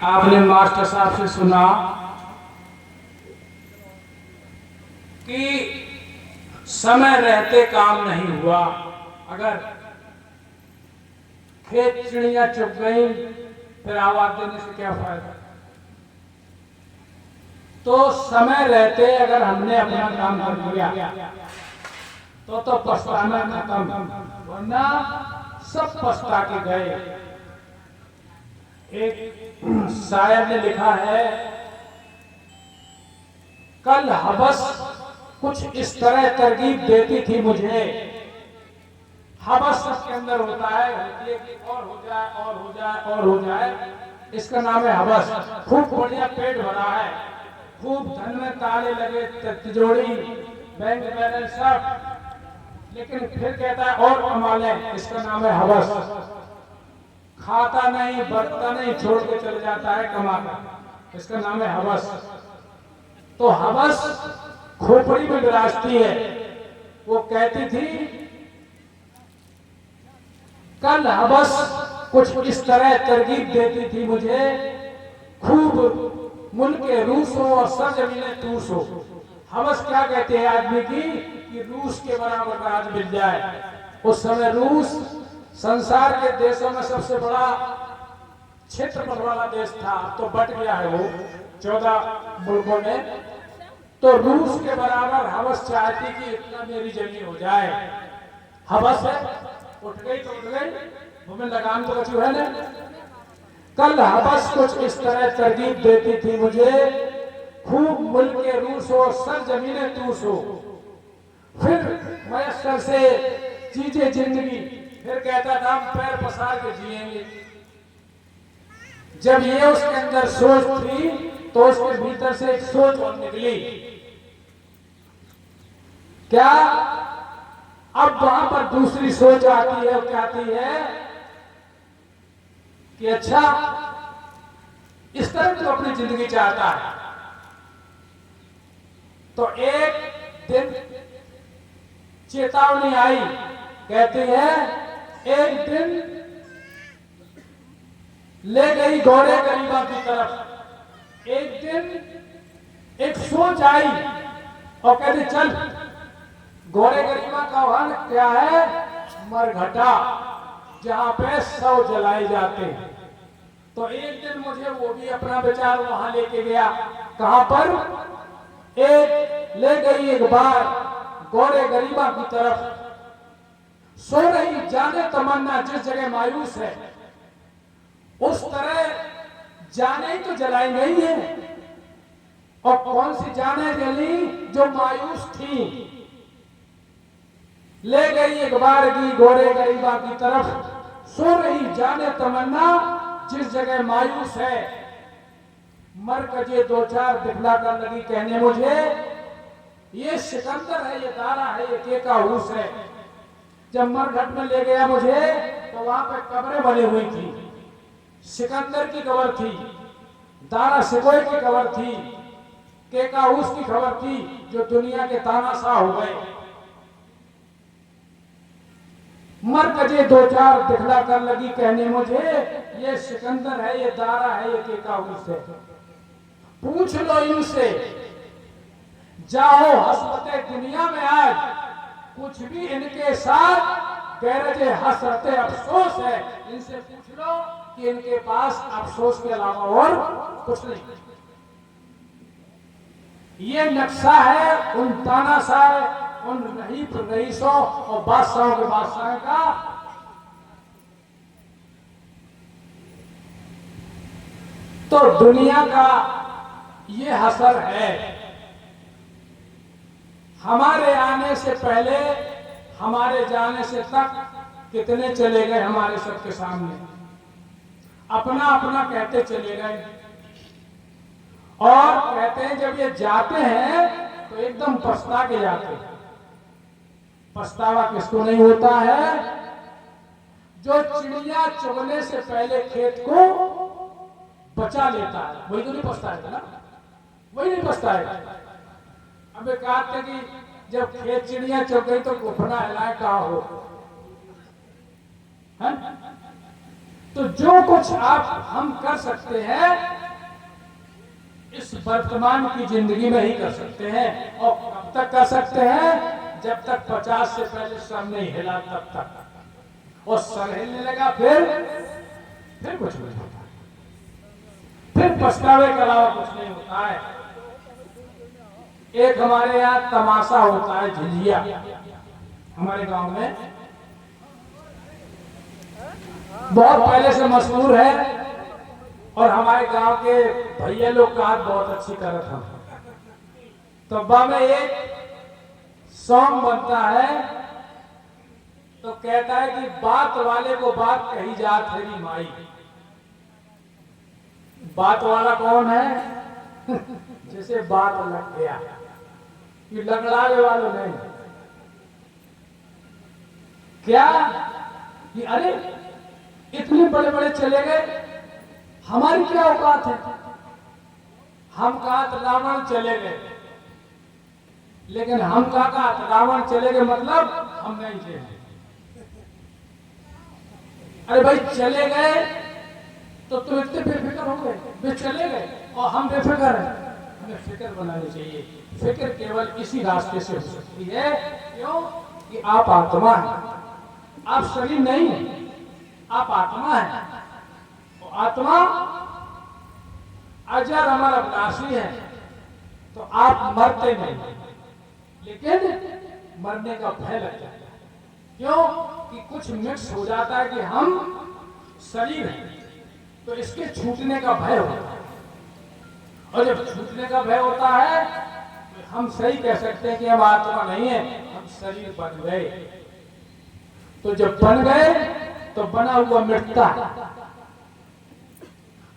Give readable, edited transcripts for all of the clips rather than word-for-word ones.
आपने मास्टर साहब से सुना कि समय रहते काम नहीं हुआ। अगर खेत चिड़िया चुग गई फिर आवाज देने से क्या फायदा। तो समय रहते अगर हमने अपना काम कर लिया तो पछताना खत्म, वरना सब पछता के गए। एक शायर ने लिखा है, कल हवस कुछ इस तरह तरगीब देती थी मुझे। हवस सबके अंदर होता है, होती है कि और हो जाए और हो जाए और हो जाए, इसका नाम है हवस। खूब बढ़िया पेट भरा है, खूब धन में ताले लगे, तिजोरी बैंक बैलेंस सब, लेकिन फिर कहता है और कमा लें, इसका नाम है हवस। खाता नहीं बरतता नहीं, छोड़ के चले जाता है कमा कर, इसका नाम है हवस। तो हवस खोपड़ी में विराजती है। वो कहती थी, कल हवस कुछ इस तरह तरगीब देती थी मुझे, खूब मुल्क रूस हो और सरजमीने तूस हो। हवस क्या कहते हैं आदमी की, कि रूस के बराबर का आज मिल जाए। उस समय रूस संसार के देशों में सबसे बड़ा क्षेत्रफल वाला देश था, तो बट गया है वो 14 मुल्कों में। तो रूस के बराबर हवस चाहती कि इतना मेरी जमीन हो जाए। हवस है, उठ गई तो उठ गई, मुझे लगाम तो बची है ना। कल हवस कुछ इस तरह तरगीब देती थी मुझे, खूब मुल्क रूस हो सर जमीने तूस हो। फिर मयसर से चीजें जिंदगी, फिर कहता था हम पैर पसार के जिएंगे। जब ये उसके अंदर सोच थी तो उसके भीतर से एक सोच और निकली, क्या अब वहां पर दूसरी सोच आती है। क्या आती है कि अच्छा इस तरह तो अपनी जिंदगी चाहता है। तो एक दिन चेतावनी आई, कहती है एक दिन ले गई घोड़े गरीबा की तरफ। एक दिन एक सोच आई और कहती चल, घोड़े गरीबा का वहन क्या है, मरघटा, जहां पे शव जलाए जाते हैं। तो एक दिन मुझे वो भी अपना विचार वहां लेके गया। कहां पर, एक ले गई एक बार घोड़े गरीबा की तरफ। सो रही जाने तमन्ना जिस जगह मायूस है, उस तरह जाने तो जलाई नहीं है। और कौन सी जाने जली, जो मायूस थी। ले गई एक बार की घोड़े गरीबा की तरफ, सो रही जाने तमन्ना जिस जगह मायूस है। मर कजे दो चार दिखला कर लगी कहने मुझे, ये सिकंदर है, ये दारा है, ये केकाहूस है। जब मरघट में ले गया मुझे तो वहां पे कब्रें बनी हुई थी। सिकंदर की कब्र थी, दारा सिकोई की कब्र थी, केकाहूस की खबर थी, जो दुनिया के तानाशाह हो गए। मर कजे दो चार दिखला कर लगी कहने मुझे, ये सिकंदर है, ये दारा है, ये केकाहूस है। पूछ लो इनसे, जाओ हसरते दुनिया में आज, कुछ भी इनके साथ गैरज हसरते अफसोस है। इनसे पूछ लो कि इनके पास अफसोस के अलावा और कुछ नहीं। ये नक्शा है उन तानाशाह, उन रहीफ रईसों और बादशाहों के बादशाह का। तो दुनिया का ये हसर है। हमारे आने से पहले, हमारे जाने से तक कितने चले गए हमारे सबके सामने, अपना अपना कहते चले गए। और कहते हैं जब ये जाते हैं तो एकदम पछता के जाते हैं। पछतावा किसको नहीं होता है, जो चिड़िया चुगने से पहले खेत को बचा लेता है, वही तो नहीं पछताएगा ना, वही नहीं पछताएगा। अब कहते कि जब खेत चिड़िया चुग गई तो घुटना हिलाए कहा हो, तो जो कुछ आप हम कर सकते हैं इस वर्तमान की जिंदगी में ही कर सकते हैं। और कब तक कर सकते हैं? जब तक 50 से पहले सर नहीं हिला तब तक। और सर हिलने लगा फिर कुछ नहीं होता, फिर पछतावे के अलावा कुछ नहीं होता है। एक हमारे यहाँ तमाशा होता है झिझिया, हमारे गांव में बहुत पहले से मशहूर है। और हमारे गांव के भैया लोग का बहुत अच्छी करत हम। तब्बा में एक सॉन्ग बनता है तो कहता है कि बात वाले को बात कही जा तेरी माई। बात वाला कौन है? जैसे बात लग गया, ये लगड़ावे वालों नहीं। क्या कि अरे इतने बड़े बड़े चले गए, हमारी क्या औकात है? हम कहा तो रावण चले गए, लेकिन हम कहा रावण चले गए मतलब हम नहीं थे। अरे भाई चले गए तो तुम इतने बेफिक्र हो गए, वे चले गए और हम बेफिक्र हैं। हमें फिक्र बनानी चाहिए। फिक्र केवल इसी रास्ते से हो सकती है। क्यों? कि आप आत्मा हैं, आप शरीर नहीं है, आप आत्मा है। आत्मा अजर अमर अविनाशी है। तो आप मरते नहीं, लेकिन मरने का भय लग जाता है। क्यों? कि कुछ मिक्स हो जाता है कि हम शरीर हैं, तो इसके छूटने का भय होता है। और जब छूटने का भय होता है तो हम सही कह सकते हैं कि हम आत्मा नहीं है, हम शरीर बन गए। तो जब बन गए तो बना हुआ मिटता है।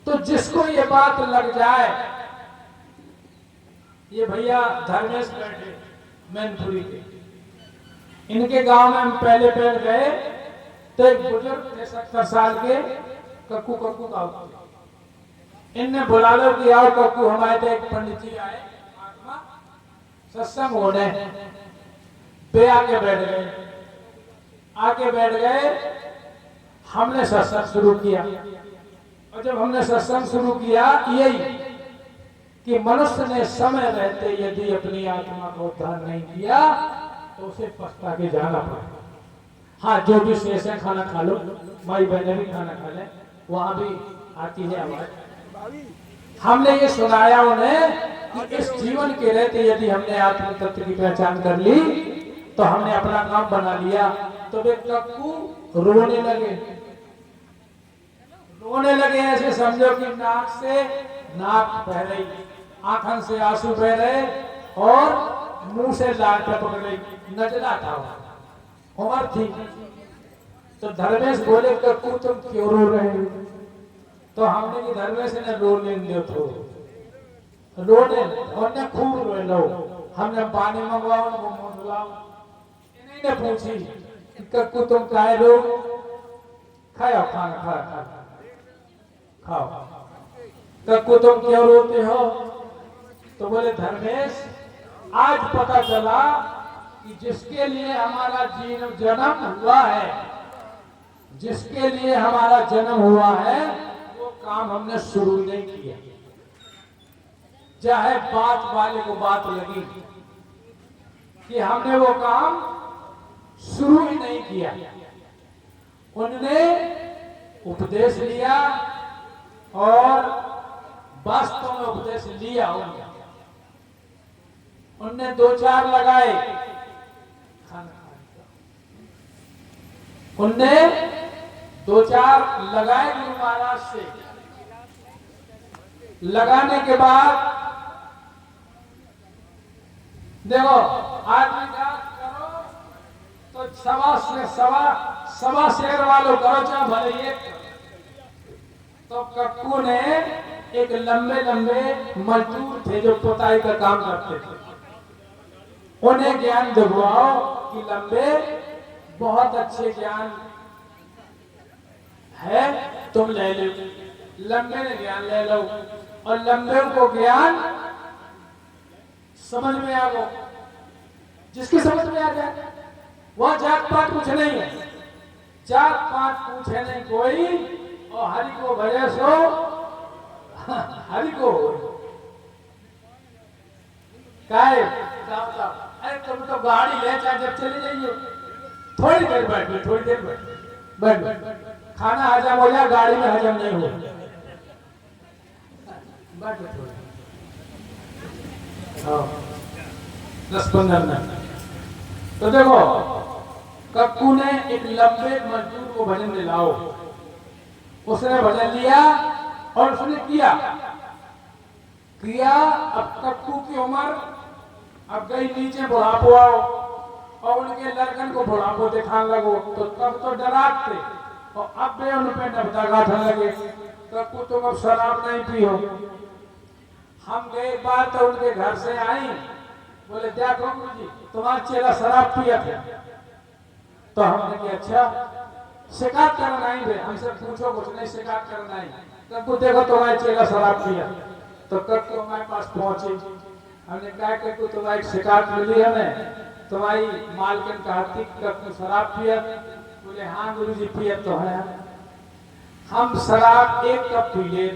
तो जिसको ये बात लग जाए, ये भैया धर्मेश बैठे मैनपुरी के, इनके गांव में हम पहले गए तो एक बुजुर्ग थे 70 साल के, कक्कू कक्कू का इनने बुला लो कि आओ कक्कू, हमारे तो एक पंडित जी आए महात्मा सत्संग होने। पे आके बैठ गए। हमने सत्संग शुरू किया। और जब हमने सत्संग शुरू किया यही कि मनुष्य ने समय रहते यदि अपनी आत्मा को उद्धार नहीं किया तो उसे पछता के जाना पड़ेगा। हाँ, जो भी शेष है खाना खा लो, माई बहने भी खाना खा ले, वहां भी आती है आवाज। हमने ये सुनाया उन्हें कि इस जीवन के रहते यदि हमने आत्म तत्व की पहचान कर ली तो हमने अपना काम बना लिया। तो वे कक्कू रोने लगे ऐसे समझो कि नाक से नाक बह रही, आंखन से आंसू बह रहे और मुंह से लाल टपक रही। नजला था, उम्र थी। तो धर्मेश बोले कक्कू तुम क्यों रो रहे हो? तो हमने कि धर्मेश ने रो लेने दो, रोने और खूब रोए लो। हमने पानी मंगवाओ, मुंह धुलाओ। इन्हीं ने पूछी कक्कू तुम काहे रो? खाओ खाना खाओ। कक्कू तुम क्यों रोते हो? तो बोले धर्मेश आज पता चला कि जिसके लिए हमारा जन्म हुआ है, जिसके लिए हमारा जन्म हुआ है वो काम हमने शुरू नहीं किया। चाहे बात वाले को बात लगी कि हमने वो काम शुरू ही नहीं किया। उन्होंने उपदेश लिया और वास्तव में उपदेश लिया उनने 2-4 लगाए उनने 2-4 लगाए गुरु महाराज से। लगाने के बाद देखो आदमी का करो तो सवा शेर वालों करो चाहे भले एक। तो कक्कू ने एक लंबे मजदूर थे जो पोताई का काम करते थे, उन्हें ज्ञान दिलवाओ कि लंबे बहुत अच्छे ज्ञान है, तुम ले लो। लंबे ने ज्ञान ले लो और लंबे को ज्ञान समझ में आ गो। जिसकी समझ में आ जाए वह जात पात कुछ नहीं है, जात पात पूछे नहीं कोई और हरि को भजे सो हरि को काय अरे तुम तो गाड़ी ले चाहे जब चले जाइए थोड़ी देर बैठ थोड़ी देर बैठ खाना हजम हो जाए गाड़ी में हजम नहीं हो बैठ थोड़ी 10-15 मिनट। तो देखो कक्कू ने एक लंबे मजदूर को भजन दिलाओ, उसने भजन लिया और उसने किया। अब कक्कू की उम्र अब गई नीचे, बुढ़ापो आओ और उनके लड़कन को बुढ़ापो दिखाने लगो, तो तब तो डराते और अब वे उन पे डबदा गाठने लगे, कक्कू तुम अब शराब नहीं पियो। हम गए एक बार तो उनके घर से आई, बोले देखो गुरुजी तुम्हारा चेला शराब पिया था। तो हमने कहा अच्छा शिकायत करना ही है, हमसे पूछो कुछ नहीं शिकायत करना ही। कक्कू देखो तुम्हारे चेला शराब पिया। तो कक्कू हमारे पास पहुंचे, हमने कहा कक्कू तुम्हारी शिकायत मिली हमें, तुम्हारी मालकिन कहती कक्कू शराब पिया। बोले हाँ गुरुजी पिया तो है। हम शराब 1 कप पी ले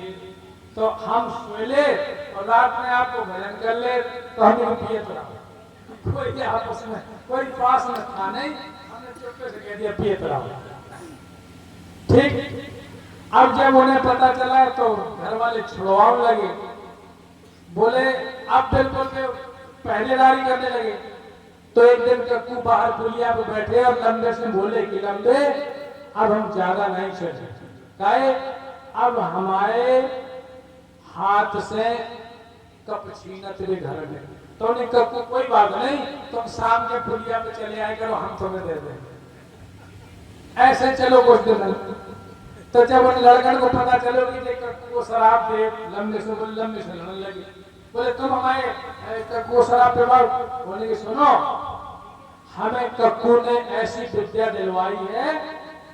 तो हम सो ले और रात में आपको भजन कर ले तो हम पिए तो कोई आपस में कोई पास में था नहीं, हमने चुपके से कह दिया पिए तो ठीक। अब जब उन्हें पता चला तो घर वाले छुड़वाने लगे, बोले अब बिल्कुल पहरेदारी करने लगे। तो एक दिन कक्कू बाहर पुलिया पे बैठे और लंबे से बोले कि लंबे अब हम ज्यादा नहीं चले, काहे अब हमारे हाथ से कप छीनत भी घर में। तो उन्हें कक्कू कोई बात नहीं, तुम शाम के पुलिया पे चले आए करो, हम तुम्हें दे देंगे। ऐसे चलो कुछ दिन। तो जब उन लड़कन को पता चलो कि कक्कू को शराब दे, लंबे से लड़ने लगे, बोले तुम हमारे कक्कू को शराब पिलाओ। बोले कि सुनो हमें कक्कू ने ऐसी विद्या दिलवाई है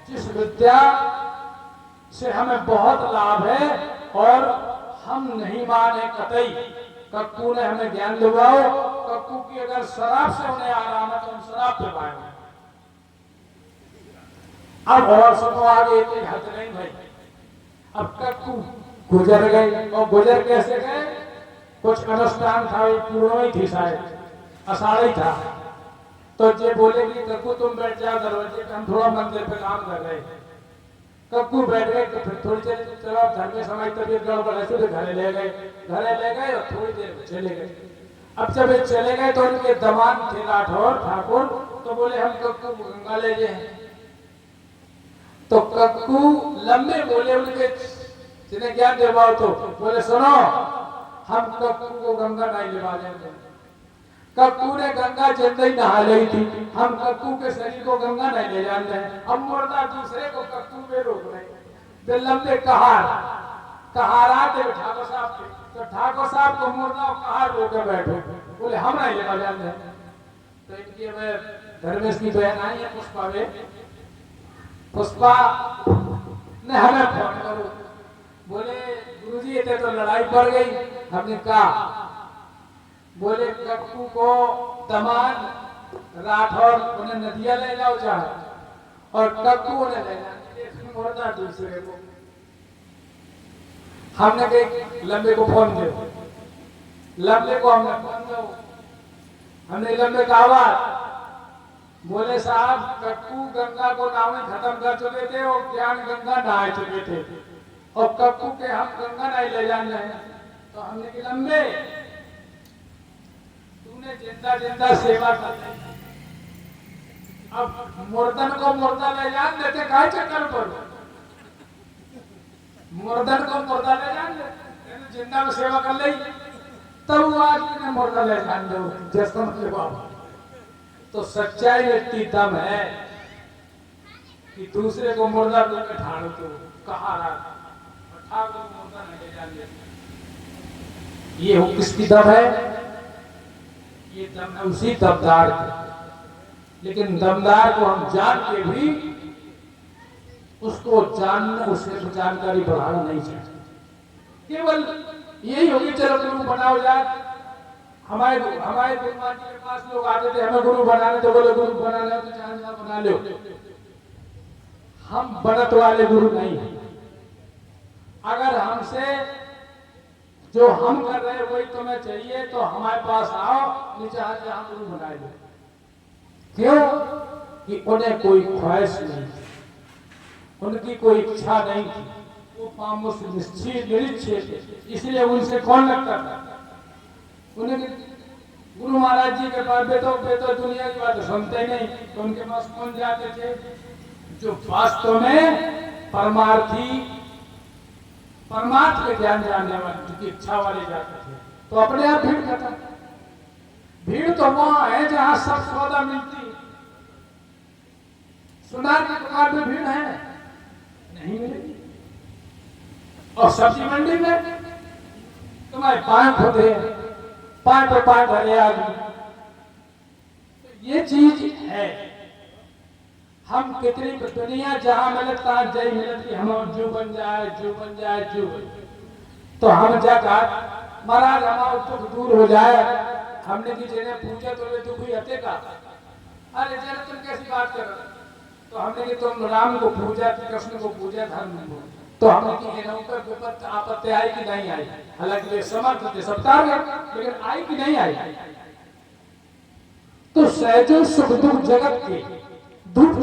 जिस विद्या से हमें बहुत लाभ है और हम नहीं माने कतई। कक्कू ने हमें ज्ञान दिलवाओ, कक्कू की अगर शराब से उन्हें आराम है तो हम शराब पिलवाएंगे। अब और सुनो आगे इतनी हद नहीं भाई। अब कक्कू गुजर गए और गुजर कैसे गए, कुछ अनुष्ठान था, पूर्ण ही थी शायद आषाढ़ था। तो ये बोले कि कक्कू तुम बैठ जाओ दरवाजे पे, हम थोड़ा मंदिर पे काम कर रहे हैं। कक्कू बैठ गए तो फिर थोड़ी देर चलो घर में समय तबीयत गड़बड़ है तो घरे ले गए और थोड़ी देर चले गए। अब जब ये चले गए तो उनके दमाद थे राठौर ठाकुर, तो बोले हम कक्कू गंगा ले जाए। तो कक्कू लंबे बोले उनके जिन्हें ज्ञान दिलवाओ, तो बोले सुनो हम कक्कू को गंगा नहीं ले जाएंगे। कक्कू ने गंगा जिंदा ही नहा ली थी, हम कक्कू के शरीर को गंगा नहीं ले जान रहे। अब मुर्दा दूसरे को कक्कू में रोक रहे। लंबे कहारा थे ठाकुर साहब के, तो ठाकुर साहब को मुर्दा कहार रोके बैठो, बोले हम नहीं लेना जान रहे। तो इनकी हमें धर्मेश की बहन आई है पुष्पा वे, पुष्पा ने हमें फोन करो, बोले गुरुजी ये तो लड़ाई पड़ गई। हमने कहा बोले कक्कू को दमाद राठौर उन्हें नदिया ले जाओ चाहे और कक्कू उन्हें ले जाए मुर्दा दूसरे को। हमने कहा लंबे को फोन दो, लंबे को हमने फोन दो, हमने लंबे का आवाज, बोले साहब कक्कू गंगा को नाव खत्म कर चुके थे और ज्ञान गंगा नहा चुके थे और कक्कू के हम गंगा नहीं ले जान रहे। तो हमने कहा लंबे जिंदा जिंदा सेवा करते, अब मुर्दन को मुर्दा ले जान देते काय चक्कर पर, मुर्दन को मुर्दा ले जान देते जिंदा में सेवा कर ले, तब वो आदमी ने मुर्दा ले जान दो जैसा मतलब। तो सच्चाई इतनी दम है कि दूसरे को मुर्दा तुमने ठाड़ो तो कहा रहा मुर्दा नहीं ले जान देते। ये हो किसकी दम है, ये दम उसी दमदार के। लेकिन दमदार को हम जान के भी उसको जानना, उससे जानकारी बढ़ाना नहीं चाहिए। केवल यही होगी चलो गुरु बनाओ यार। हमारे गुरु मान जी के पास लोग आते थे हमें गुरु बनाने, तो बोले गुरु बनाना तो चाहे बना लो। हम बनत वाले गुरु नहीं है, अगर हमसे जो हम कर रहे हैं वही तुम्हें चाहिए तो हमारे पास आओ, नीचे आके हम गुरु बनाए दो। क्यों? कि उन्हें कोई ख्वाहिश नहीं थी, उनकी कोई इच्छा नहीं थी, वो पामुस निश्चय थे, इसलिए उनसे कौन लगता था? उन्हें गुरु महाराज जी के पास बेटो दुनिया की बात सुनते ही नहीं, तो उनके पास कौन जाते थे? जो वास्तव में परमार्थ के ज्ञान जानने वाले, जिनकी इच्छा वाले जाते थे। तो अपने आप भीड़ खत्म। भीड़ तो वहां है जहां सब सौदा मिलती। सुनार की दुकान में भीड़ है, नहीं मिलेगी। और सब्जी मंडी में तुम्हारे पांव खोदे, पांव पे पांव धरे आदमी। ये चीज है। हम कितनी दुनिया जहां मिलत तहां जय मिलत की हम जो बन जाए जो बन जाए जो बन जाए। तो हम जाकर महाराज हमारा दुख दूर हो जाए, हमने की जिन्हें पूछा तो दुख ही हते का। अरे जरा तुम कैसी बात कर रहे हो? तो हमने की तुम राम को पूजा, कृष्ण को पूजा, धर्म को। तो हमने की इन्हों पर विपत्ति आपत्ति आई कि नहीं आई? हालांकि वे समर्थ थे, सत्कार है, लेकिन आई कि नहीं आई? तो सहजो सुख दुख जगत के धूप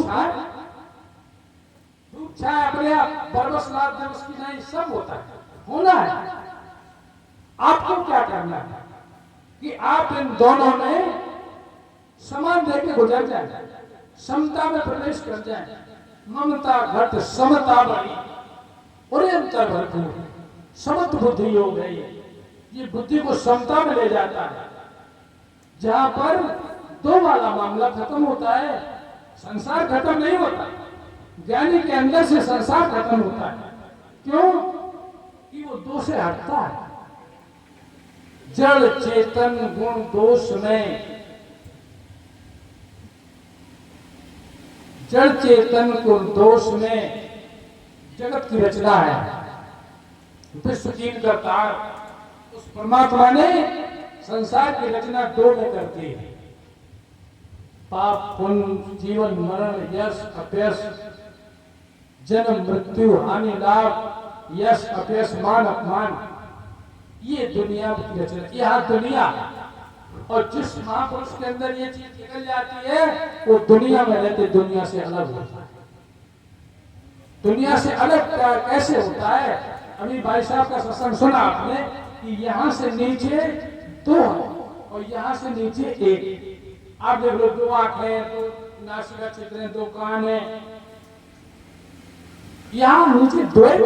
छाए अपने आप बरबस लाभ दिवस की नहीं, सब होता है, होना है। आपको क्या करना है कि आप इन दोनों में समान देके गुजर जाए, समता में प्रवेश कर जाए। ममता घट समता बढ़ी और अंतर भरपूर समत बुद्धि हो गई। ये बुद्धि को समता में ले जाता है। जहां पर दो वाला मामला खत्म होता है, संसार खत्म नहीं होता। ज्ञानी के अंदर से संसार खत्म होता है। क्यों? कि वो दो से हटता है। जड़ चेतन गुण दोष में, जड़ चेतन गुण दोष में जगत की रचना है। विश्व की करतार उस परमात्मा ने संसार की रचना दो में कर दी है। पाप पुण्य, जीवन मरण, यश अपयश, जन्म मृत्यु, हानि लाभ, यश अपयश, मान अपमान, ये दुनिया की रचना। यह दुनिया, और जिस महापुरुष के अंदर ये चीज निकल जाती है वो दुनिया में रहते दुनिया से अलग होता है। दुनिया से अलग कैसे होता है? अभी भाई साहब का सत्संग सुना आपने कि यहाँ से नीचे दो है और यहाँ से नीचे एक। आप देख लो, दो आंख है, दो नासिका क्षेत्र है, दो कान है, यहाँ नीचे द्वैत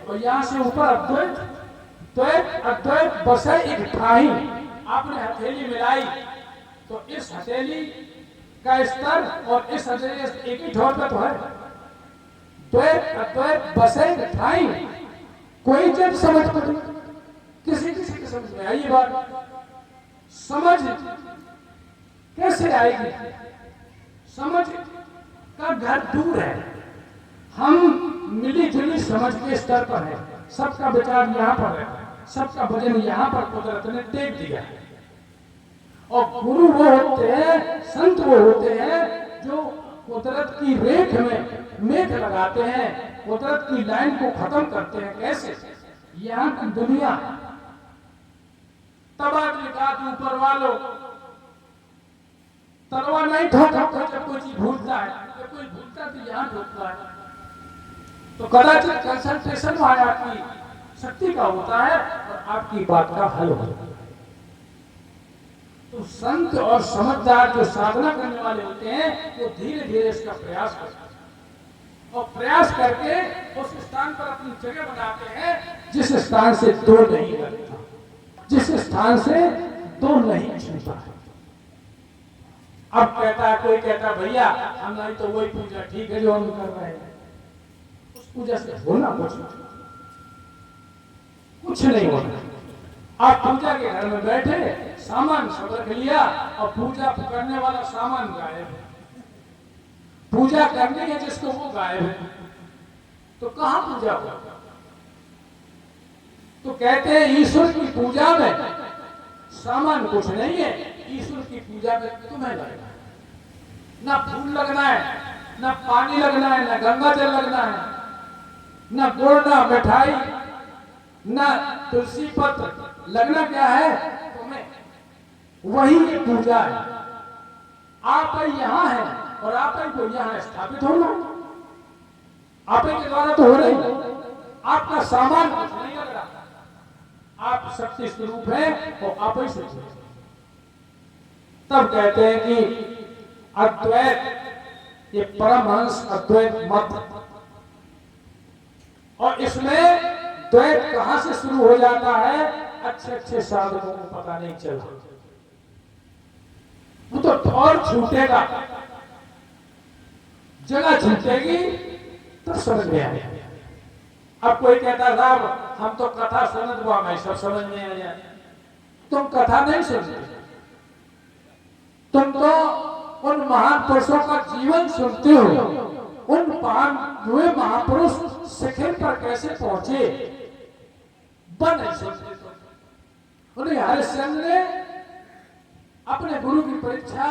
और यहाँ से ऊपर अद्वैत। द्वैत अद्वैत बसे एक ठाही। आपने हथेली मिलाई तो इस हथेली का स्तर और इस हथेली एक ही ठोर पे तो है। द्वैत अद्वैत बसे एक ठाही। कोई जब समझ पड़े, किसी किसी की समझ में आई बात। समझ कैसे आएगी? समझ का घर दूर है। हम मिली जुली समझ के स्तर पर है। सबका विचार यहाँ पर है, सबका वजन यहाँ पर कुदरत ने टेक दिया है। और गुरु वो होते हैं, संत वो होते हैं जो कुदरत की रेख में मेघ लगाते हैं, कुदरत की लाइन को खत्म करते हैं। कैसे? यहाँ की दुनिया तबादले का ऊपर वालों तलवा नहीं ठोकता। जब कोई चीज भूलता है, जब कोई भूलता है तो यहाँ ठोकता है। तो कदाचित कंसंट्रेशन वहां आपकी शक्ति का होता है और आपकी बात का हल होता है। तो संत और समझदार जो साधना करने वाले होते हैं वो धीरे धीरे इसका प्रयास करते हैं और प्रयास करके उस स्थान पर अपनी जगह बनाते हैं जिस स्थान से दो नहीं लगता, जिस स्थान से दो नहीं छूटा है। अब कहता है, कोई कहता है भैया हम नहीं तो वही पूजा ठीक है जो हम कर रहे हैं। उस पूजा से होना कुछ नहीं होना। आप पूजा के घर में बैठे, सामान सब रख लिया और पूजा करने वाला सामान गायब है। पूजा करनी है जिसको वो गायब है, तो कहां पूजा होगा? तो कहते हैं ईश्वर की पूजा में सामान कुछ नहीं है, ईश्वर की पूजा में तुम्हें लगना है। ना फूल लगना है, ना पानी लगना है, ना गंगा जल लगना है, ना गुड़, ना मिठाई, ना तुलसी पत्र लगना क्या है तुम्हें, वही ये पूजा है। आप ही यहाँ है और आप ही को यहाँ स्थापित होना, आप ही के द्वारा तो हो रही, आपका सामान कुछ नहीं लग रहा, आप शक्ति स्वरूप है और आप ही से। तब कहते हैं कि अद्वैत, ये परमहंस अद्वैत मत, और इसमें द्वैत कहां से शुरू हो जाता है अच्छे अच्छे साधकों को पता नहीं चला, वो तो और छूटेगा, जगह छूटेगी तो समझ में आएगा। अब कोई कहता साहब हम तो कथा सुनत हुआ मैं सब समझ में आ जाए, तुम कथा नहीं सुनते, तुम तो उन महान पुरुषों का जीवन सुनते हो, उन महान हुए महापुरुष शिखर पर कैसे पहुंचे बन सुनते। उन्हें हरिश्चंद्र ने अपने गुरु की परीक्षा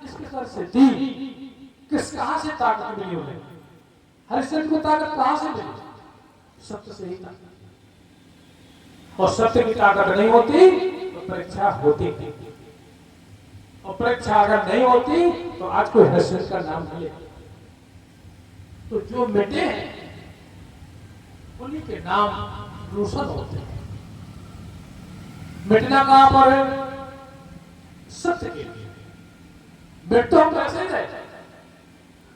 इस प्रकार से दी, किस कहां से ताकत मिली उन्हें, हरिश्चंद्र को ताकत कहां से मिली, सत्य से ही ताकत, और सत्य की ताकत नहीं होती तो परीक्षा होती थी, और परीक्षा अगर नहीं होती तो आज कोई हरिश्चंद्र का नाम मिले, तो जो मिटे उन्हीं के नाम रोशन होते हैं। मिटना कहां पर है, सत्य के लिए। मिट तो हम कैसे गए,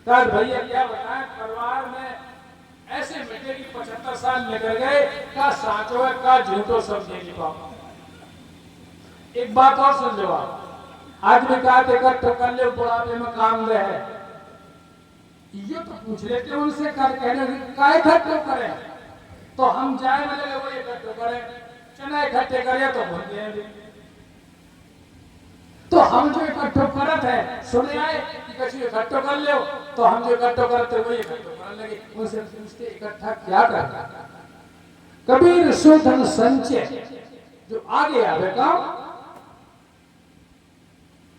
भैया क्या बताएं, परिवार में ऐसे मिटे कि 75 साल निकल गए, का साचो है का झूठो सब नहीं पाओ। एक बात और सुन लो आप, आदमी कहा इकट्ठा कर ले बुढ़ापे में काम दे है, ये तो पूछ लेते उनसे कर कहने का इकट्ठे करें, तो हम जाए मिले वो इकट्ठे करें, चना इकट्ठे करें तो भूल गए, तो हम जो इकट्ठे करत है सुने आए कि कछु इकट्ठे कर ले, तो हम जो इकट्ठे करते वही इकट्ठे करने लगे। उनसे पूछते इकट्ठा क्या करना, कबीर शोधन संचय, जो आगे आवेगा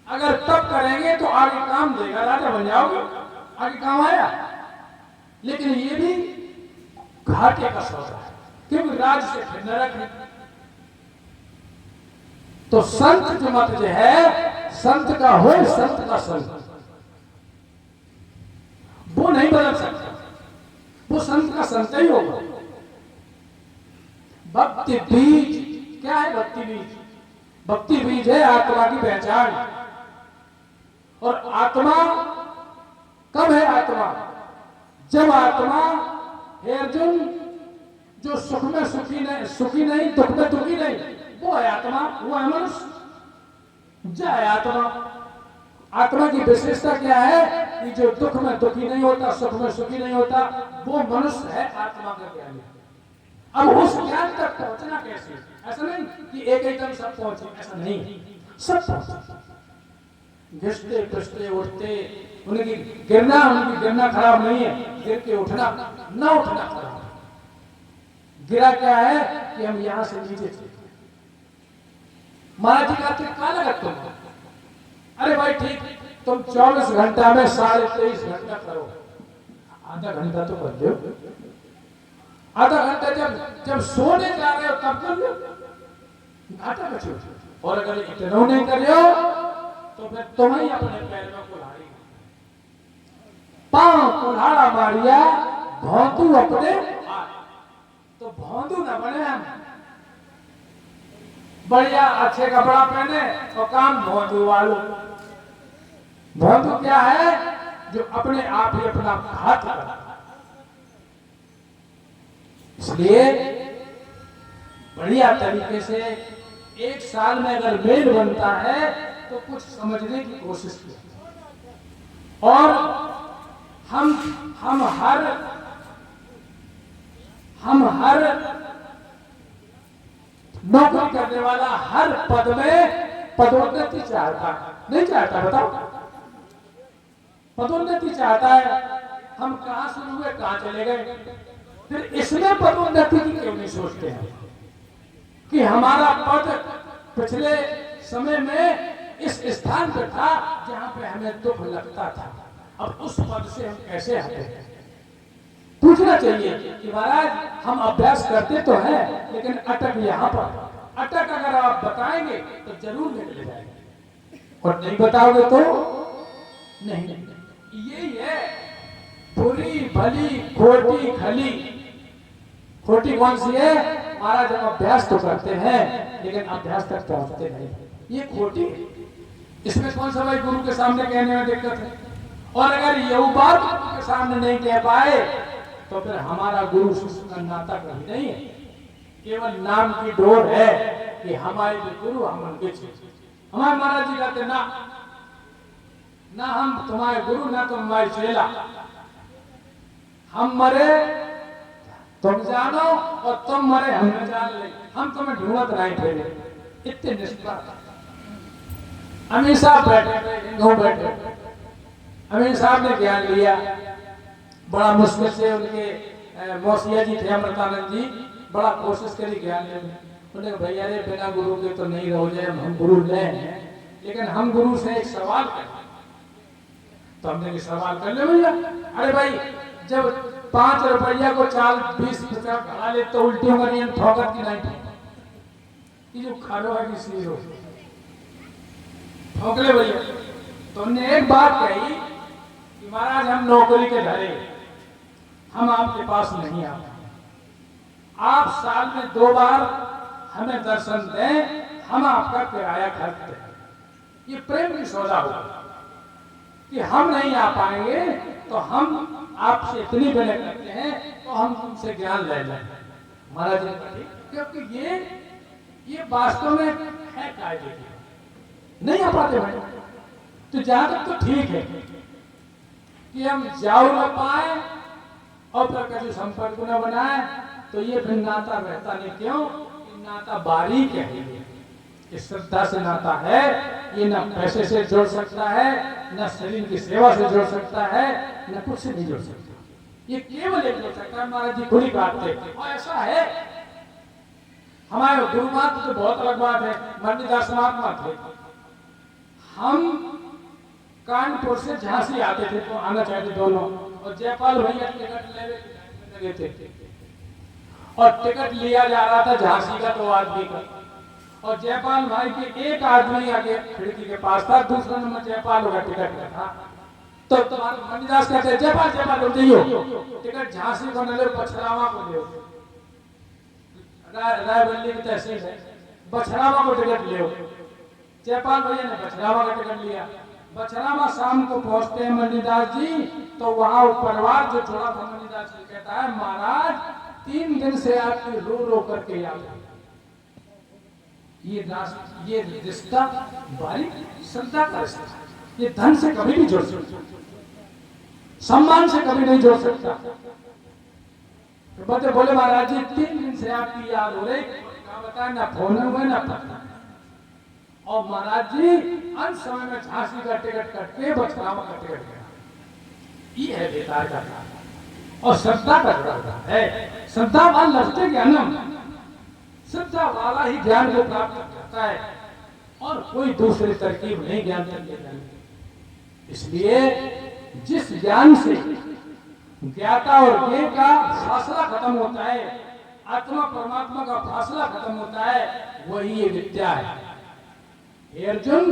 अगर तब करेंगे तो आगे काम देगा, राजा बन जाओगे, आगे काम आया। लेकिन ये भी घाटे का सौदा है, क्योंकि राज से फिर नरक है। तो संत जो मत जो है, संत का हो, संत का संत, वो नहीं बदल सकता, वो संत का संत ही होगा। भक्ति बीज क्या है, भक्ति बीज, भक्ति बीज है आत्मा की पहचान। और आत्मा कब है, आत्मा जब आत्मा हे अर्जुन जो सुख में सुखी नहीं, दुख में दुखी नहीं, वो है आत्मा, वो है मनुष्य। जय है आत्मा। आत्मा की विशेषता क्या है कि जो दुख में दुखी नहीं होता, सुख में सुखी नहीं होता, वो मनुष्य है, आत्मा का ज्ञान। अब उस ज्ञान तक पहुंचना कैसे, ऐसा नहीं कि एक एकदम सब पहुंचे, ऐसा नहीं, सब पहुंचे, घिसते पिसते उठते, उनकी गिरना खराब नहीं है, गिर के उठना ना उठना खराब। गिरा क्या है कि हम यहां से नीचे चले। महाराज जी कहते क्या लगा तुम, अरे भाई ठीक, तुम 24 घंटा में 23.5 घंटा करो, आधा घंटा तो कर दो, आधा घंटा जब सोने जा रहे हो तब कर लो, घाटा बचो। और अगर इतना नहीं कर रहे हो तो फिर तुम्हें अपने पैर में कुल्हाड़ी, पांव कुल्हाड़ा मारिया भौंतू अपने आए, तो भौंदू न बने हम, बढ़िया अच्छे कपड़ा पहने और काम भौंदू वालों। भौंदू क्या है, जो अपने आप ही अपना घात करता। इसलिए बढ़िया तरीके से एक साल में अगर मेल बनता है तो कुछ समझने की कोशिश की, और हम हर नौकरी करने वाला हर पद में पदोन्नति चाहता है, नहीं चाहता, बताओ, पदोन्नति चाहता है। हम कहां शुरू हुए कहां चले गए, फिर इसमें पदोन्नति की क्यों नहीं सोचते हैं कि हमारा पद पिछले समय में इस स्थान पर था जहां पे हमें दुख लगता था, अब उस पद से हम कैसे हटे। पूछना चाहिए कि महाराज हम अभ्यास करते तो हैं लेकिन अटक यहाँ पर। अटक अगर आप बताएंगे तो जरूर निकले जाएंगे, और नहीं बताओगे तो नहीं। यही है बुरी भली खोटी खली। खोटी कौन सी है? महाराज हम अभ्यास तो करते हैं लेकिन अभ्यास तक पहुंचते नहीं, ये खोटी है। इसमें कौन सा भाई गुरु के सामने कहने में दिक्कत है? और अगर ये बात गुरु के सामने नहीं कह पाए तो फिर हमारा गुरु शिष्य का नाता कभी नहीं है, केवल नाम की डोर है कि हमारे भी गुरु हम उनके शिष्य। हमारे महाराज जी कहते ना हम तुम्हारे गुरु ना तुम हमारे चेला, हम मरे तुम जानो और तुम मरे हम न जान ले, हम तुम्हें ढूंढत नहीं फिरे। इतने निष्पाप अमीर साहब बैठे, अमीर साहब ने ज्ञान लिया बड़ा मुश्किल से। उनके मौसिया जी थे अमृतानंद जी, बड़ा कोशिश करी ज्ञान लेने। उन्होंने भैया रे बिना गुरु के तो नहीं रहो जाए, हम गुरु ले हैं लेकिन हम गुरु से एक सवाल करें। तो हमने सवाल कर ले भैया। अरे भाई जब 5 रुपया को 40-20 घड़ा ले तो उल्टियों का नियम ठोकर की नहीं ये जो खालो है किसी हो ठोकले भैया। तो हमने एक बात कही कि महाराज हम नौकरी के धरे, हम आपके पास नहीं आते, आप साल में 2 बार हमें दर्शन दें, हम आपका किराया खर्च दें। ये प्रेम की सौदा होगा कि हम नहीं आ पाएंगे तो हम आपसे इतनी विनय करते हैं तो हम तुमसे ज्ञान ले लें। महाराज ने कहा क्योंकि ये वास्तव में है कायदे की, नहीं आ पाते भाई। तो जहां तक तो ठीक है कि हम जाओ न पाए और फिर कभी संपर्क न बनाए तो ये फिर नाता रहता नहीं। क्यों? नाता बारीक है, ये श्रद्धा से नाता है, ये न पैसे से जोड़ सकता है, न शरीर की सेवा से जोड़ सकता है, न कुछ से नहीं जोड़ सकता। ये केवल एक जोड़ सकता है। महाराज जी खुली बात थे और ऐसा है। हमारे गुरु महात्मा तो बहुत अलग बात है, मरणिदास महात्मा थे। हम कानपुर से झांसी आते थे तो आना चाहते दोनों, और जयपाल भैया टिकट लगे थे और टिकट लिया जा रहा था झांसी का 2 आदमी का, और जयपाल भाई के एक आदमी आगे खिड़की के पास था, दूसरा नंबर जयपाल का टिकट का था। तो मणिदास कहते हैं जयपाल दियो टिकट, झांसी को न लो बछरावा को दो, रायबरेली की तहसील है, बछरावा को टिकट ले। जयपाल भैया ने बछरावा का टिकट लिया। बछरावा शाम को पहुंचते हैं मणिदास जी, तो वहां परिवार जो छोड़ा था मणिदास जी कहता है महाराज 3 दिन से आपकी रो रो करके याद है। ये रिश्ता बारीक श्रद्धा का रिश्ता, ये धन से कभी नहीं जोड़ सकता, सम्मान से कभी नहीं जोड़ सकता। तो बोले महाराज जी 3 दिन से आपकी याद हो रही, बताए ना फोन हुए ना पता। और महाराज जी अंत समय में झांसी का टिकट कट के बछरावा का टिकट गया। ये है बेकार का काम और श्रद्धा का जुड़ा है। श्रद्धा वाला लक्ष्य ज्ञानम, श्रद्धा वाला ही ज्ञान को प्राप्त करता है और कोई दूसरी तरकीब नहीं ज्ञान करके। इसलिए जिस ज्ञान से ज्ञाता और ज्ञेय का फासला खत्म होता है, आत्मा परमात्मा का फासला खत्म होता है, वही ये विद्या है। हे अर्जुन,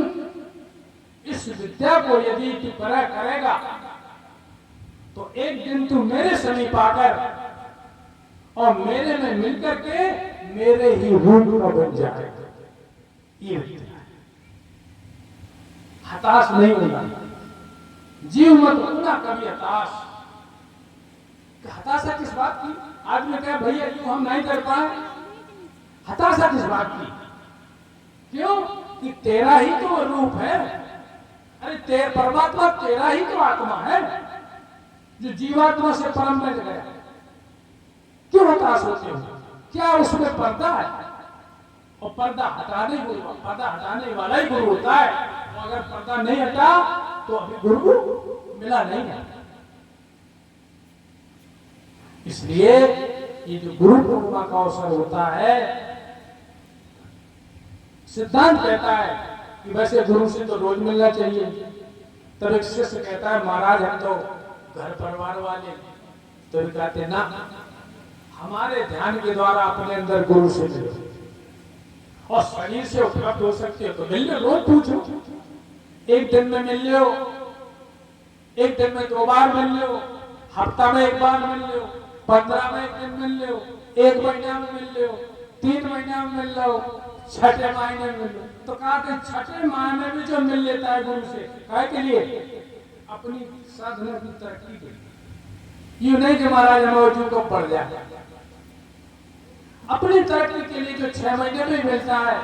इस विद्या को यदि तू परख करेगा तो एक दिन तू मेरे समीप आकर और मेरे में मिलकर के मेरे ही रूप का बन जाएगा। ये विद्या है। हताश नहीं होना, जीव मत होना कभी हताश। हताशा किस बात की? आदमी कहे भैया यूं हम नहीं कर पाए, हताशा किस बात की? क्यों? कि तेरा ही तो रूप है। अरे परमात्मा तेरा ही तो आत्मा है जो जीवात्मा से परम में गया। क्यों हताश होते हो? क्या उसमें पर्दा है? और पर्दा हटाने वाला ही गुरु होता है। तो अगर पर्दा नहीं हटा तो अभी गुरु मिला नहीं है। इसलिए ये जो गुरु पूर्णिमा का अवसर होता है, सिद्धांत कहता है कि वैसे गुरु से तो रोज मिलना चाहिए। तब एक शिष्य कहता है महाराज हम तो घर परिवार वाले तो भी कहते ना, हमारे ध्यान के द्वारा अपने अंदर गुरु से मिलो, और शरीर से उपलब्ध हो सकते हो तो मिल लो, रोज पूछो, एक दिन में मिल लो, एक दिन में 2 बार मिल लो, हफ्ता में 1 बार मिल लो, 15 में 1 दिन मिल लो, 1 महीना में मिल लो, 3 महीना में मिल लो, 6ठे महीने में मिल लो। तो कहते 6ठे माह में भी जो मिल लेता है गुरु से, काहे के लिए? अपनी साधना की तरक्की के लिए। यूं नहीं कि महाराज हम वजू को पड़ जाए, अपनी तरक्की के लिए जो 6 महीने में मिलता है,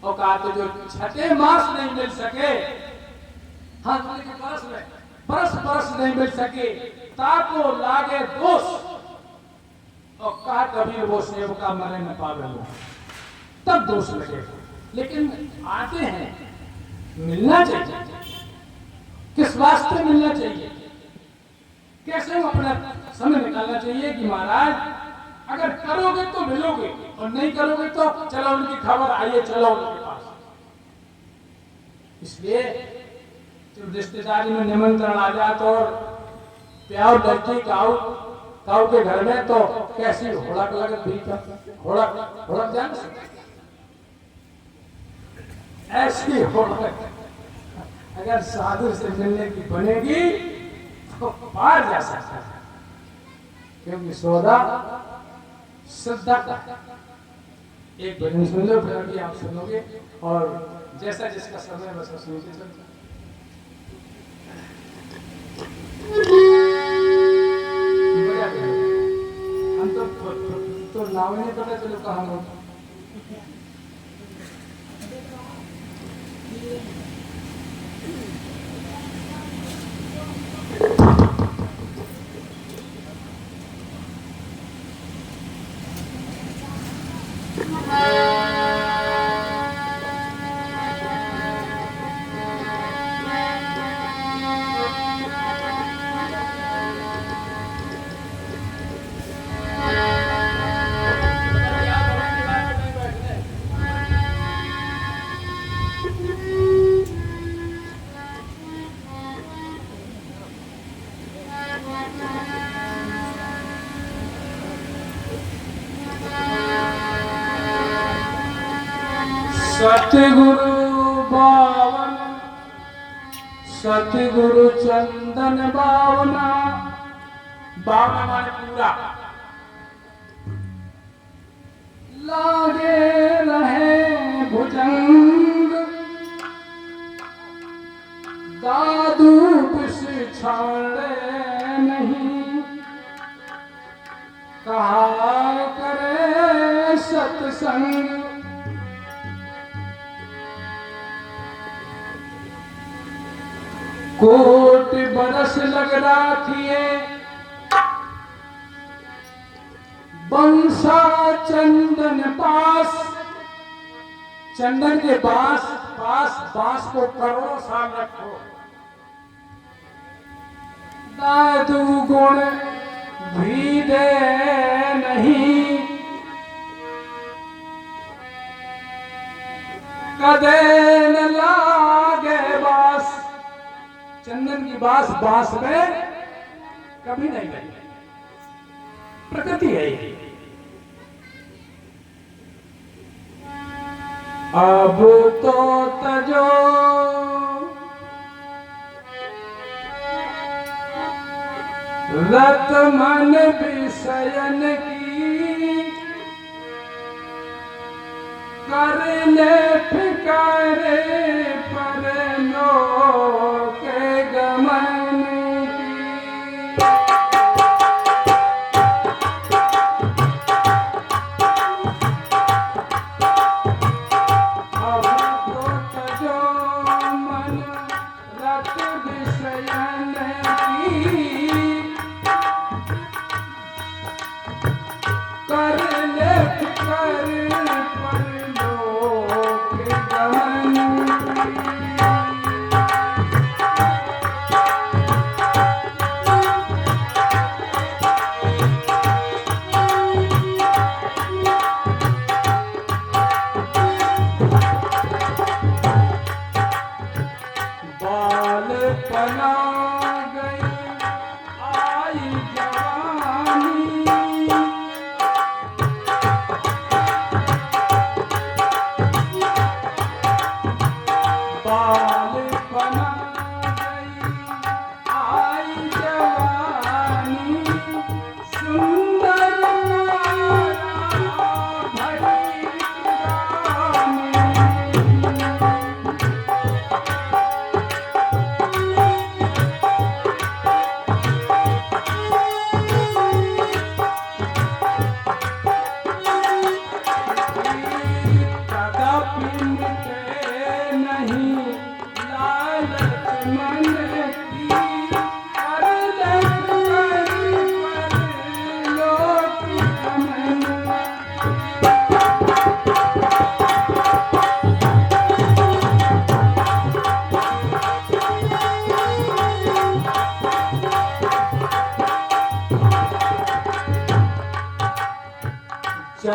और कहा तो जो 6ठे मास नहीं मिल सके, हाँ बरस में बरस नहीं मिल सके, ताको लागे दोष, और कहा कभी वो सेवका मरे न पावे वो, तब दोष लगेगा। लेकिन आते हैं, मिलना चाहिए। किस वास्ते मिलना चाहिए? कैसे अपना समय निकालना चाहिए कि महाराज अगर करोगे तो मिलोगे, और नहीं करोगे तो चलो उनकी खबर आइए, चलो उनके पास। इसलिए जब रिश्तेदारी में निमंत्रण आ जाए तो, और प्यार लड़की काऊ के घर में, तो कैसी होड़क लगत भीतर, होड़क जान ऐसी होड़क अगर साधु से मिलने की बनेगी तो पार जा सकता है, क्योंकि सौदा श्रद्धा का। एक भजन सुन लो, फिर अभी आप सुनोगे, और जैसा जिसका समय वैसा सुनते चलते। हम तो नाम नहीं पता चलो कहाँ हो। सतगुरु बावन, सतगुरु चंदन बावना, बावना माने पूरा, लागे रहे भुजंग, दादू पिस छाड़े नहीं, कहा करे सत्संग। कोटि बरस लग राखिए, बंसा चंदन पास, चंदन के पास बांस को करोड़ों साल रखो, दादू गुण भी दे नहीं, कदे न लागे बास। चंदन की बांस में कभी नहीं लगी, प्रकृति है ये। अब तो तजो रत मन विषयन की, कर ले फिकारे पर लो के गमन की। अब तो तजो मन रत विषयन की, कर ले फिकारे पर लो के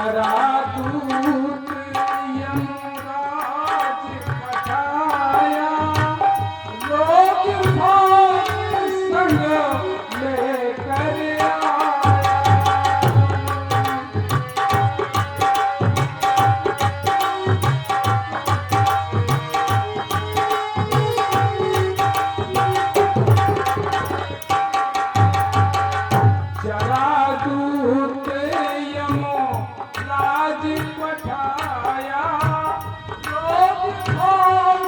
जरा दूत यमराज पठाया, लोग भाग संग लेकर आया। जरा दूत यमराज पठाया, लोग भाग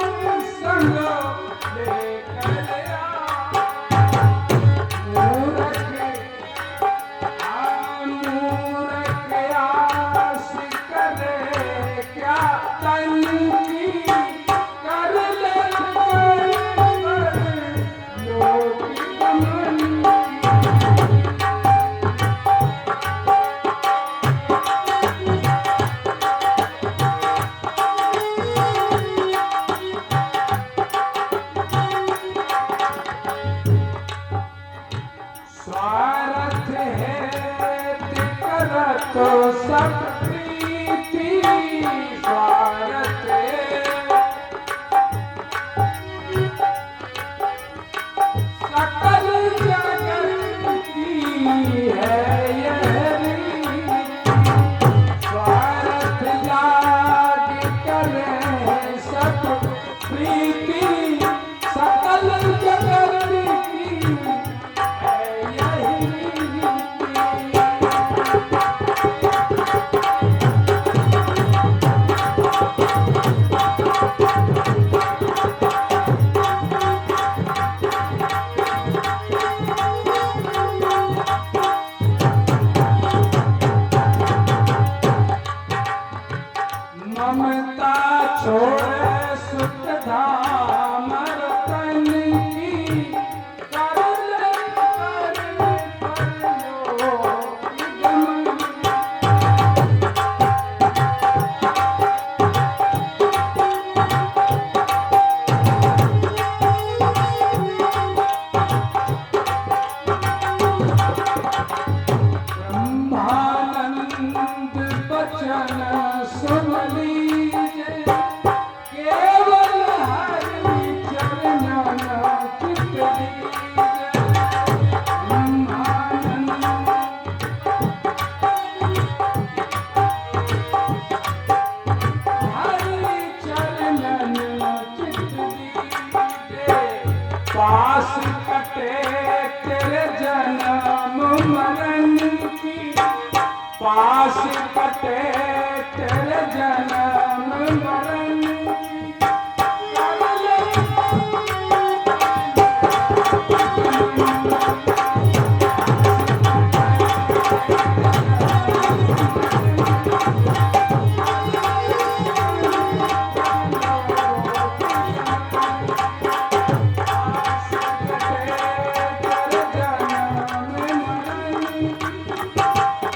संग लेकर आया। मूरख आस करे क्या तन की, कर ले लोग मन की। स्वार्थ है करत सब प्रीति, स्वार्थ सकल जगत की है यह रीति। स्वार्थ याग करे सब प्रीति, सकल जगत की है यही रीति। ममता छोड़े सुख धाम रतन की, कर ले पर लो गमन। ब्रह्मानंद बचन सुन लीजे, केवल हरि चरण चित लीजे। ब्रह्मानंद हरि चरण चित लीजे। पास कटे तेरे जन्म मरण की, पास कटे तेरे जन्म मरण की।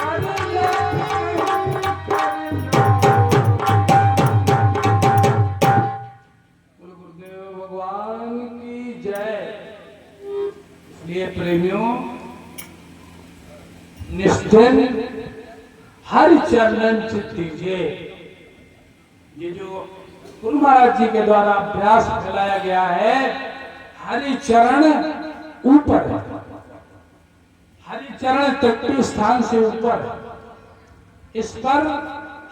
कर ले गुरुदेव भगवान की जय। इसलिए प्रेमियों, निष्ठिन हरि चरण चित दीजिए। ये जो गुरु महाराज जी के द्वारा अभ्यास फैलाया गया है, हरि चरण ऊपर है, हरि चरण तृतीय स्थान से ऊपर है। इस पर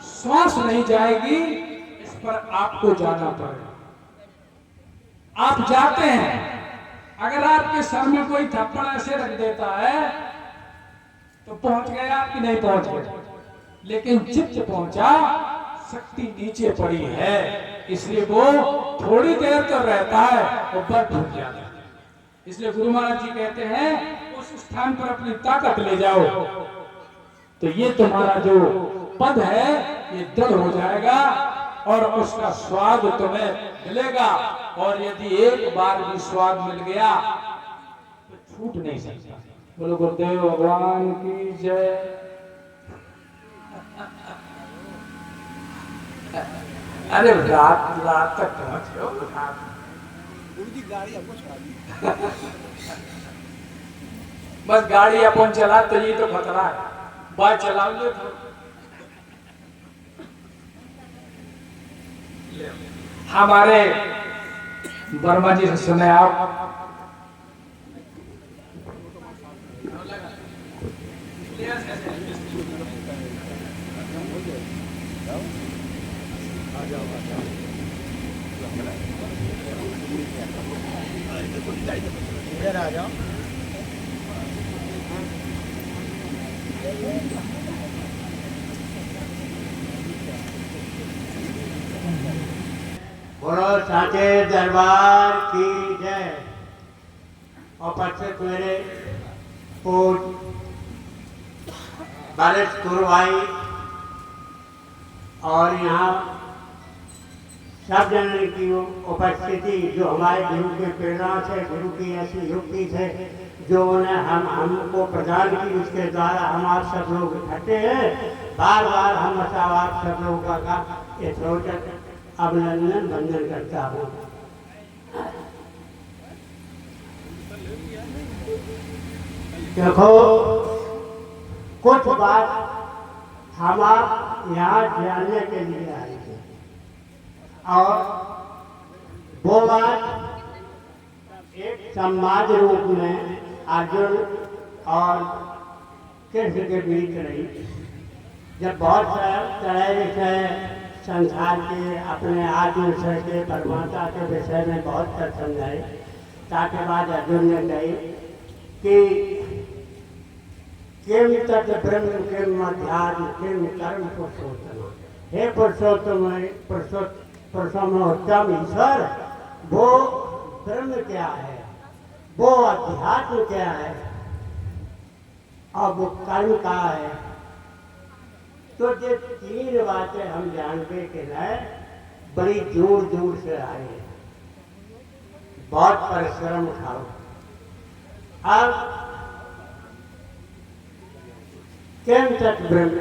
श्वास नहीं जाएगी, इस पर आपको जाना पड़ेगा। आप जाते हैं, अगर आपके सर में कोई थप्पड़ ऐसे रख देता है तो पहुंच गया कि नहीं पहुंच गया, लेकिन चित्त पहुंचा, शक्ति नीचे पड़ी है, इसलिए वो थोड़ी देर तो रहता है, वो बर्फ फूट जाता है। इसलिए गुरु महाराज जी कहते हैं उस स्थान पर अपनी ताकत ले जाओ, तो ये तुम्हारा जो पद है ये दृढ़ हो जाएगा और उसका स्वाद तुम्हें मिलेगा। और यदि एक बार भी स्वाद मिल गया तो छूट नहीं सकता। बोलो गुरुदेव भगवान की जय। अरे रात रात तक पहुंचे हो, गाड़ी बस गाड़ी अपन चला तो ये तो खतरा है, बाइक चलाओगे तो हमारे वर्मा जी से सुने आप। इधर आ जाओ। बोलो साचे दरबार की जय। उपस्थित मेरे पूज्य वरिष्ठ गुरु भाई और यहाँ सब जनों की उपस्थिति, जो हमारे गुरु के प्रेरणा से, गुरु की ऐसी युक्ति से जो उन्हें हमको प्रदान की, उसके द्वारा हम आप सब लोग इकट्ठे हैं। बार बार हम आप सब लोगों का ये सोचकर अभिनंदन वंदन करता हूँ। देखो, कुछ बात हम आप यहाँ जानने के लिए आए थे और वो बात एक संवाद रूप में अर्जुन और कृष्ण के बीच रही। जब बहुत तरह से संसार के, अपने आत्म विषय के, परमात्मा के विषय में बहुत कर समझाए, ताके बाद अर्जुन ने कही कि किम तत् ब्रह्म किम अध्यात्म किम कर्म पुरुषोत्तम। हे पुरुषोत्तम ईश्वर, वो ब्रह्म क्या है, वो अध्यात्म क्या है और वो कर्म क्या है। तो ये तीन बातें हम जानने के लिए बड़ी दूर दूर से आए हैं। बहुत परिश्रम उठाओ। अब किम तत् ब्रह्म,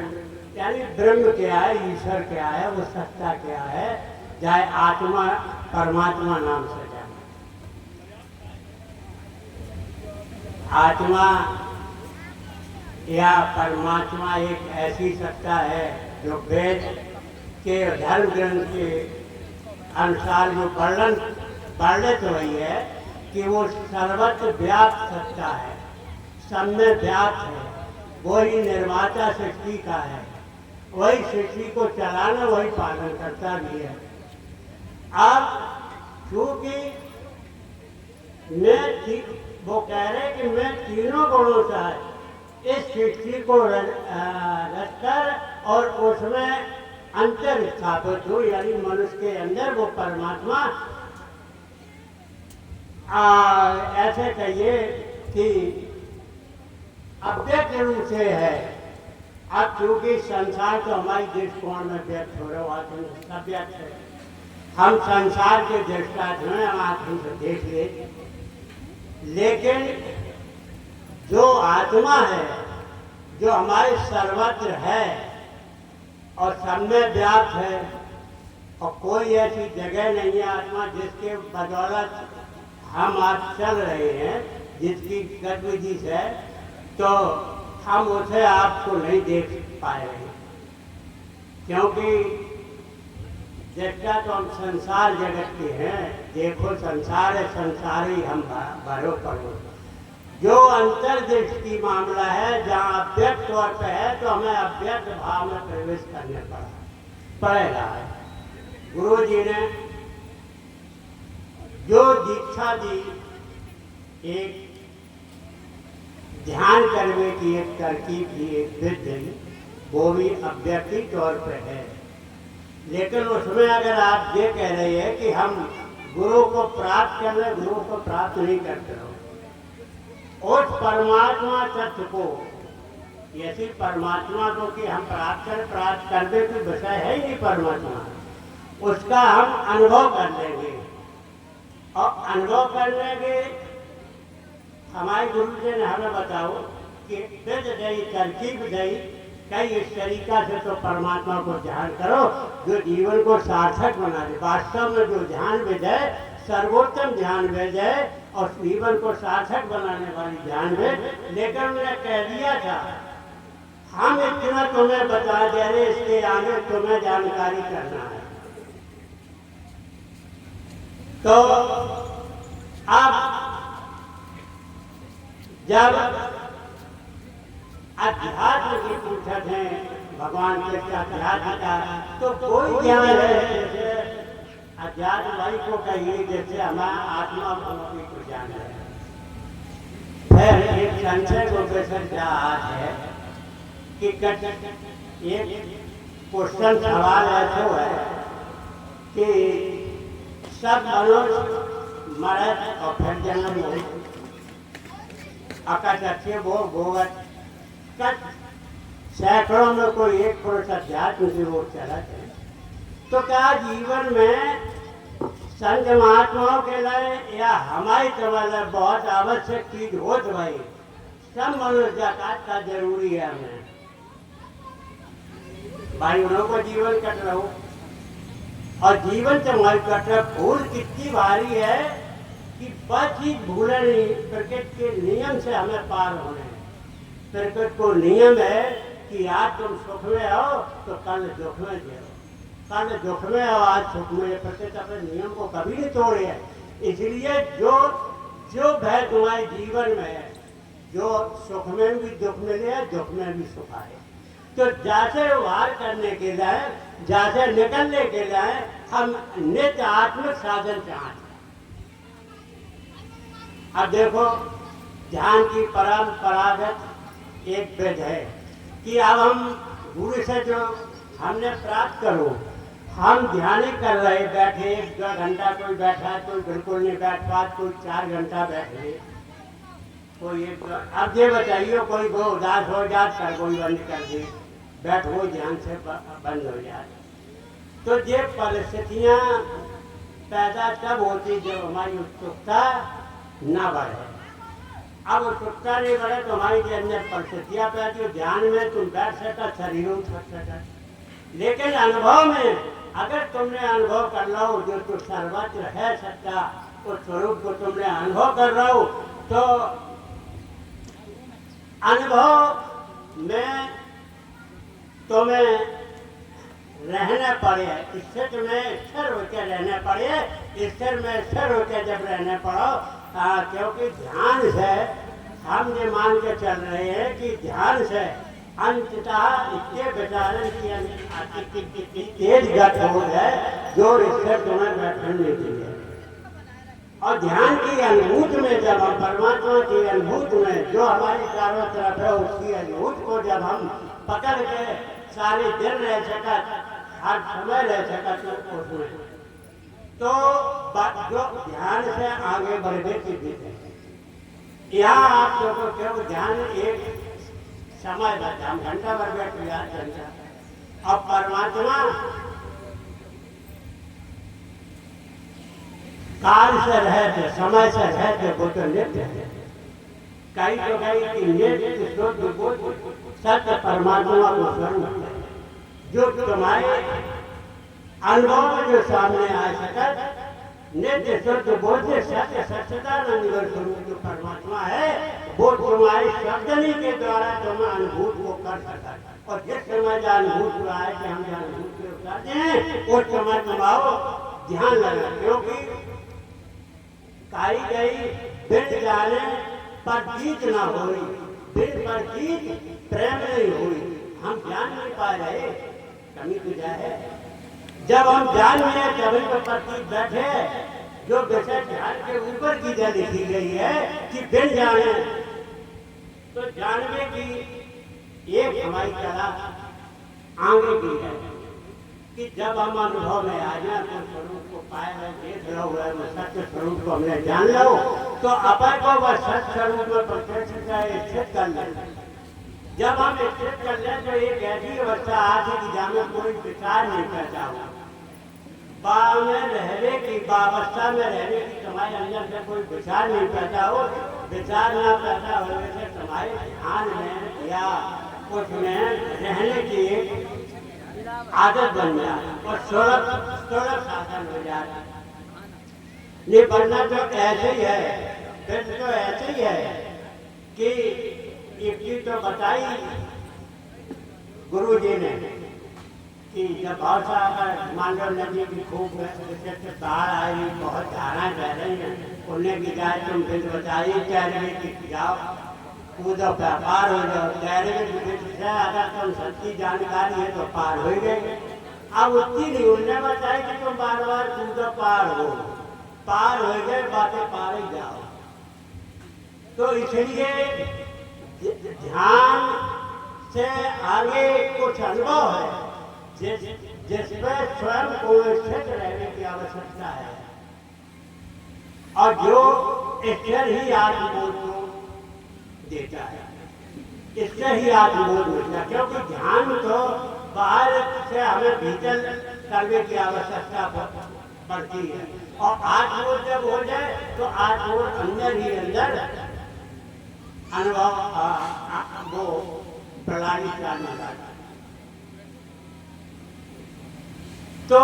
यानी ब्रह्म क्या है, ईश्वर क्या है, वो सत्ता क्या है, चाहे आत्मा परमात्मा नाम से जाना। आत्मा या परमात्मा एक ऐसी सत्ता है जो वेद के धर्म ग्रंथ के अनुसार जो वर्णित हुई है कि वो सर्वत्र व्याप्त सत्ता है, सब में व्याप्त है। वही निर्माता सृष्टि का है, वही सृष्टि को चलाना, वही पालन करता भी है। अब क्योंकि वो कह रहे कि मैं तीनों गुणों से इस सृष्टि को रचकर और उसमें अंतर स्थापित हो, यानी मनुष्य के अंदर वो परमात्मा ऐसे कहिए कि अव्यक्त रूप से है। अब क्योंकि संसार तो हमारी दृष्टिकोण में व्यक्त हो रहा है, सब व्यक्त है। हम संसार के दृष्टा हैं, हम आँखों से देख ले, लेकिन जो आत्मा है, जो हमारे सर्वत्र है और सब में व्याप्त है, और कोई ऐसी जगह नहीं है आत्मा जिसके बदौलत हम आज चल रहे हैं, जिसकी गतिविधि से तो हम उसे आपको नहीं देख पाए हैं, क्योंकि देखा तो हम संसार जगत के हैं। देखो संसार है, संसार ही हम भरो पड़ो। जो अंतर्दृष्टि मामला है, जहाँ अव्यक्त तौर पर है, तो हमें अव्यक्त भाव में प्रवेश करने पड़ेगा। गुरु जी ने जो दीक्षा दी, एक ध्यान करने की एक तरकीब की, एक विधि, वो भी अव्यक्ति तौर पर है। लेकिन उसमें अगर आप ये कह रहे हैं कि हम गुरु को प्राप्त कर ले, गुरु को प्राप्त नहीं करते हो। उस परमात्मा तत्व को, ऐसी परमात्मा को कि हम प्राप्त करने की विषय है ही नहीं परमात्मा, उसका हम अनुभव कर लेंगे। और अनुभव कर लेंगे, हमारे गुरु जी ने हमें बताओ कि विध दई, तरकीब दई, कई इस तरीका से तो परमात्मा को ध्यान करो जो जीवन को सार्थक बना दे। वास्तव में जो ध्यान विध है, सर्वोत्तम ध्यान विध है और जीवन को सार्थक बनाने वाली ध्यान विध। लेकिन उन्होंने कह दिया था, हम इतना तुम्हें बता दे रहे, इसके आगे तुम्हें जानकारी करना है। तो अब जब अध्यात्म की पूछत है भगवान के अध्यात्म का, तो कोई ज्ञान है जैसे अध्यात्म भाई को कहिए जैसे हमारा आत्मा को ज्ञान है। फिर एक संशय प्रोफेसर का आज है कि एक क्वेश्चन सवाल ऐसा है कि सब मनुष्य मरद और फिर जन्म हो अकट अच्छे वो भोगत कट सैकड़ों में कोई एक पुरुष अध्यात्म की ओर चला है। तो क्या जीवन में संत महात्माओं के लिए या हमारी तरह बहुत आवश्यक चीज हो तो भाई सब मनुष्य जाकात का जरूरी है हमें भाई उन लोगों को जीवन कट रहा हो और जीवन से हमारी कट रहा भूल कितनी भारी है कि बस ही भूले नहीं। प्रकृति के नियम से हमें पार होने हैं। प्रकृति को नियम है कि आज तुम सुख में आओ तो कल दुख में जियो, कल दुख में आओ आज सुख में। प्रकृति अपने नियम को कभी नहीं तोड़े है। इसलिए जो जो भय तुम्हारे जीवन में है, जो सुख में भी दुख मिले है, दुख में भी सुख आए, तो जैसे वार करने के लिए, जैसे निकलने के लिए हम नित्य आत्मिक साधन चाहते। अब देखो ध्यान की परंपरागत एक विध है कि अब हम गुरु से जो हमने प्राप्त करो, हम ध्यान कर रहे बैठे 1-2 घंटा, कोई बैठा कोई बिल्कुल नहीं बैठ पा, कोई 4 घंटा बैठे, कोई एक। अब ये बताइए कोई वो उदास हो जाए कर कोई बंद कर दे, बैठ वो ध्यान से बंद हो जाए। तो ये परिस्थितियाँ पैदा तब होती जब हमारी उत्सुकता न बढ़े। अब उत्सुकता नहीं बढ़े तो हमारी के अंदर परिस्थितियाँ पैदा हो। ध्यान में तुम बैठ सका, शरीर उठ सका, लेकिन अनुभव में अगर तुमने अनुभव कर लो जो तू सर्वत्र है सत्ता, उस स्वरूप को तुमने अनुभव कर रहा हो, तो अनुभव में तुम्हें रहना पड़े, स्थिर में स्थिर होकर रहना पड़े। स्थिर में स्थिर होकर जब रहना पड़ो, क्योंकि ध्यान से हम ये मान के चल रहे हैं कि ध्यान से अंततः इसके विचारण की तेज गति हो है जो स्थिर तुम्हें बैठने के लिए। और ध्यान की अनुभूति में जब हम परमात्मा की अनुभूति में जो हमारी चारों तरफ है उसकी अनुभूति को जब हम पकड़ के सारे दिन रह सका, हर समय रह सका, तो उसमें तो जो ध्यान से आगे बढ़ने की विधि है। यहाँ आप लोगों को क्यों ध्यान एक समय बैठा, हम घंटा भर बैठ गया घंटा। अब परमात्मा काल से रहते, समय से रहते, वो तो नित्य है। कई तो कई कि नित्य शुद्ध बुद्ध सत्य परमात्मा को स्वरूप है, जो तुम्हारे अनुभव में जो सामने आ सका। नित्य शुद्ध बुद्ध सत्य सच्चिदानंद स्वरूप जो परमात्मा है, वो तुम्हारे शब्दनी के द्वारा तुम अनुभूत को कर सका। और जिस समय जो अनुभूत हुआ है कि हम जो अनुभूत को उतारते हैं, उस समय तुम्हारो ध्यान लगा, क्योंकि काई गई बिन जाने पर जीत ना हो रही, बिन पर जीत प्रेम नहीं हुई। हम जान नहीं पा रहे, कमी तो है। जब हम जान में कभी तो प्रतीक बैठे, जो विषय ध्यान के ऊपर की जो लिखी गई है कि बिन जाने, तो जानने की एक हमारी कला आगे की है कि जब हम अनुभव में आ जाए तो स्वरूप को पाए हुए देख लो हुए सत्य स्वरूप को हमने जान लो, तो अपन को वह सत्य स्वरूप में प्रत्यक्ष स्थित कर ले। जब हम स्थित कर ले तो एक ऐसी अवस्था आती कि जहाँ में कोई विचार नहीं पैदा हो, बाव में रहने की, बावस्था में रहने की तुम्हारे अंदर से कोई विचार नहीं पैदा हो। विचार न पैदा होने से तुम्हारे ध्यान में या उसमें रहने की आदत बन जाए और सुलभ साधन हो जाए। ये बनना तो ऐसे ही है, फिर तो ऐसे ही है कि एक चीज तो बताई गुरु जी ने कि जब बहुत सारा मांडव नदी की खूब विशिष्ट बाढ़ आई, बहुत धाराएं बह रही हैं, उन्हें की जाए तुम बिंद बताइए तैरवे की जाओ, कूदो पार हो जाओ। तैरवे की बिंद से अगर तुम सच्ची जानकारी है तो पार हो गए। अब उतनी नहीं, उन्हें बताया कि तुम बार बार कूदो पार हो गए, बातें पार ही जाओ। तो इसलिए ध्यान से आगे कुछ अनुभव है जिसमें स्वयं को स्थित रहने की आवश्यकता है, और जो स्थिर ही आत्मबोध को देता है, इससे ही आत्मबोध मिलता है। क्योंकि ध्यान तो बाहर से हमें भीतर करने की आवश्यकता पड़ती है, और आत्मबोध जब हो जाए तो आत्मबोध अंदर ही अंदर अनुभव वो प्रणाली चलाने लगा। तो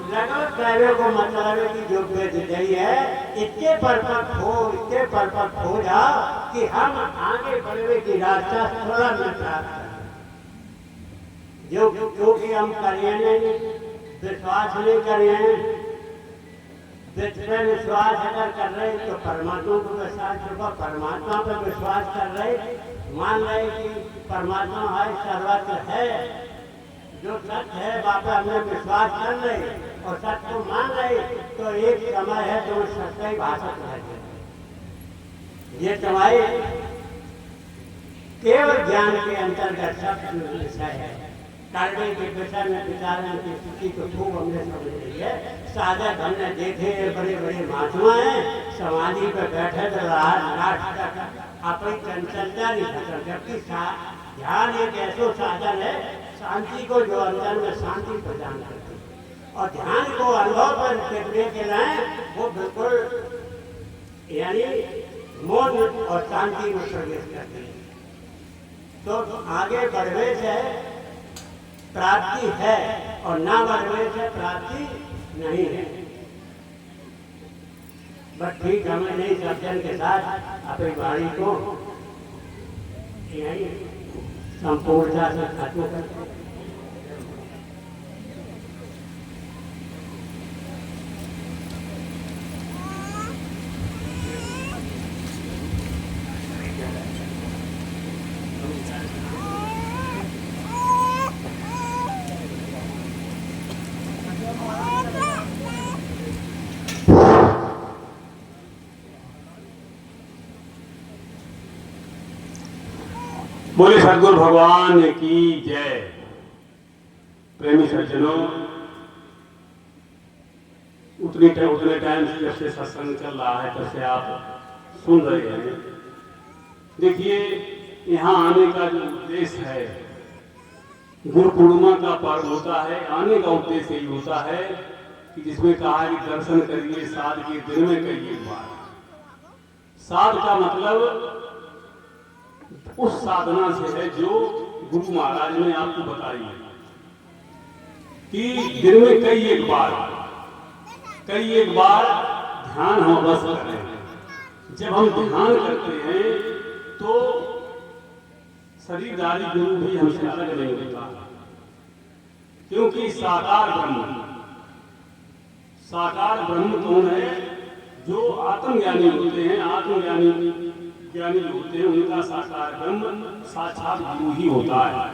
लगभग ड्राइवर को मतलब है कि जो बेदही है, इतने परपक्व हो जाओ कि हम आगे बढ़ने की रास्ता थोड़ा में प्राप्त करें। क्योंकि हम करिए नहीं, विश्वास नहीं करिए। विश्वास अगर कर रहे तो परमात्मा को विश्वास होगा, परमात्मा पर विश्वास कर रहे, मान रहे कि परमात्मा है, सर्वत्र है, जो सत्य है बाबा हमने विश्वास कर रहे और सत्य को मान रहे, तो एक समय है जो सत्य ही भाषक है। ये तुम्हारे केवल ज्ञान के अंतर्गत सब विषय है। करने के विषय में विचारने की स्थिति को खूब हमने समझ ली है। साधक हमने देखे बड़े बड़े महात्मा हैं, समाधि पर बैठे तो रात तक अपनी चंचलता नहीं खत्म। जबकि ध्यान एक ऐसा साधन है शांति को, जो अंदर में शांति प्रदान करती है, और ध्यान को अनुभव पर टिकने के लिए वो बिल्कुल यानी मौन और शांति में प्रवेश करती है। तो आगे बढ़ने से प्राप्ति है और ना बढ़ने से प्राप्ति नहीं है। बस ठीक, हमें नहीं सज्जन के साथ अपनी वाणी को यही संपूर्णता से खत्म करते हैं। बोले सदगुरु भगवान की जय। प्रेमी सज्जनों, उतने टाइम से जब से सत्संग चल रहा है तब से आप सुन रहे हैं। देखिए, यहाँ आने का जो उद्देश्य है, गुरु पूर्णिमा का पर्व होता है, आने का उद्देश्य यही होता है कि जिसमें कहा कि दर्शन करिए साध के दिन में करिए बार। साध का मतलब उस साधना से है जो गुरु महाराज ने आपको बताई है कि दिन में कई एक बार ध्यान हम बस करते हैं। जब हम ध्यान करते हैं तो शरीरधारी गुरु भी हमसे अलग नहीं होता, क्योंकि साकार ब्रह्म कौन है? जो आत्मज्ञानी होते हैं, ज्ञानी होते हैं, उनका साकार ब्रह्म साक्षात गुरु ही होता है।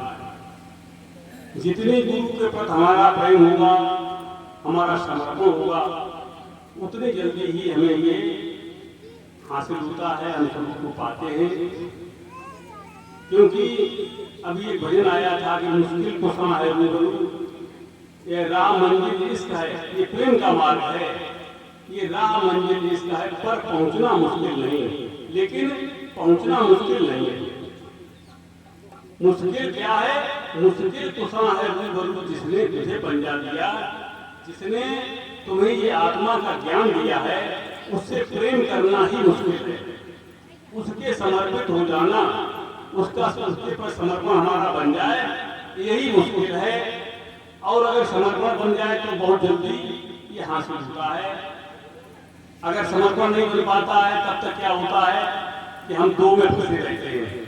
जितने गुरु के प्रति हमारा प्रेम होगा, हमारा समर्पण होगा, उतने जल्दी ही हमें ये हासिल होता है, हम सब को पाते हैं। क्योंकि अभी एक भजन आया था कि मुश्किल को समा है गुरु, ये राम मंजिल इश्क है, ये प्रेम का मार्ग है, ये राम मंजिल इश्क है, पर पहुंचना मुश्किल नहीं है। लेकिन पहुंचना मुश्किल नहीं है। मुश्किल क्या है? मुश्किल कुशा है गुरु जिसने तुझे पंजा दिया, जिसने तुम्हें ये आत्मा का ज्ञान दिया है, उससे प्रेम करना ही मुश्किल है। उसके समर्पित हो जाना, उसके पर समर्पण हमारा बन जाए, यही मुश्किल है। और अगर समर्पण बन जाए तो बहुत जल्दी ये हासिल होता है। अगर समर्पण नहीं बन पाता है तब तक क्या होता है कि हम दो में फंसे रहते हैं।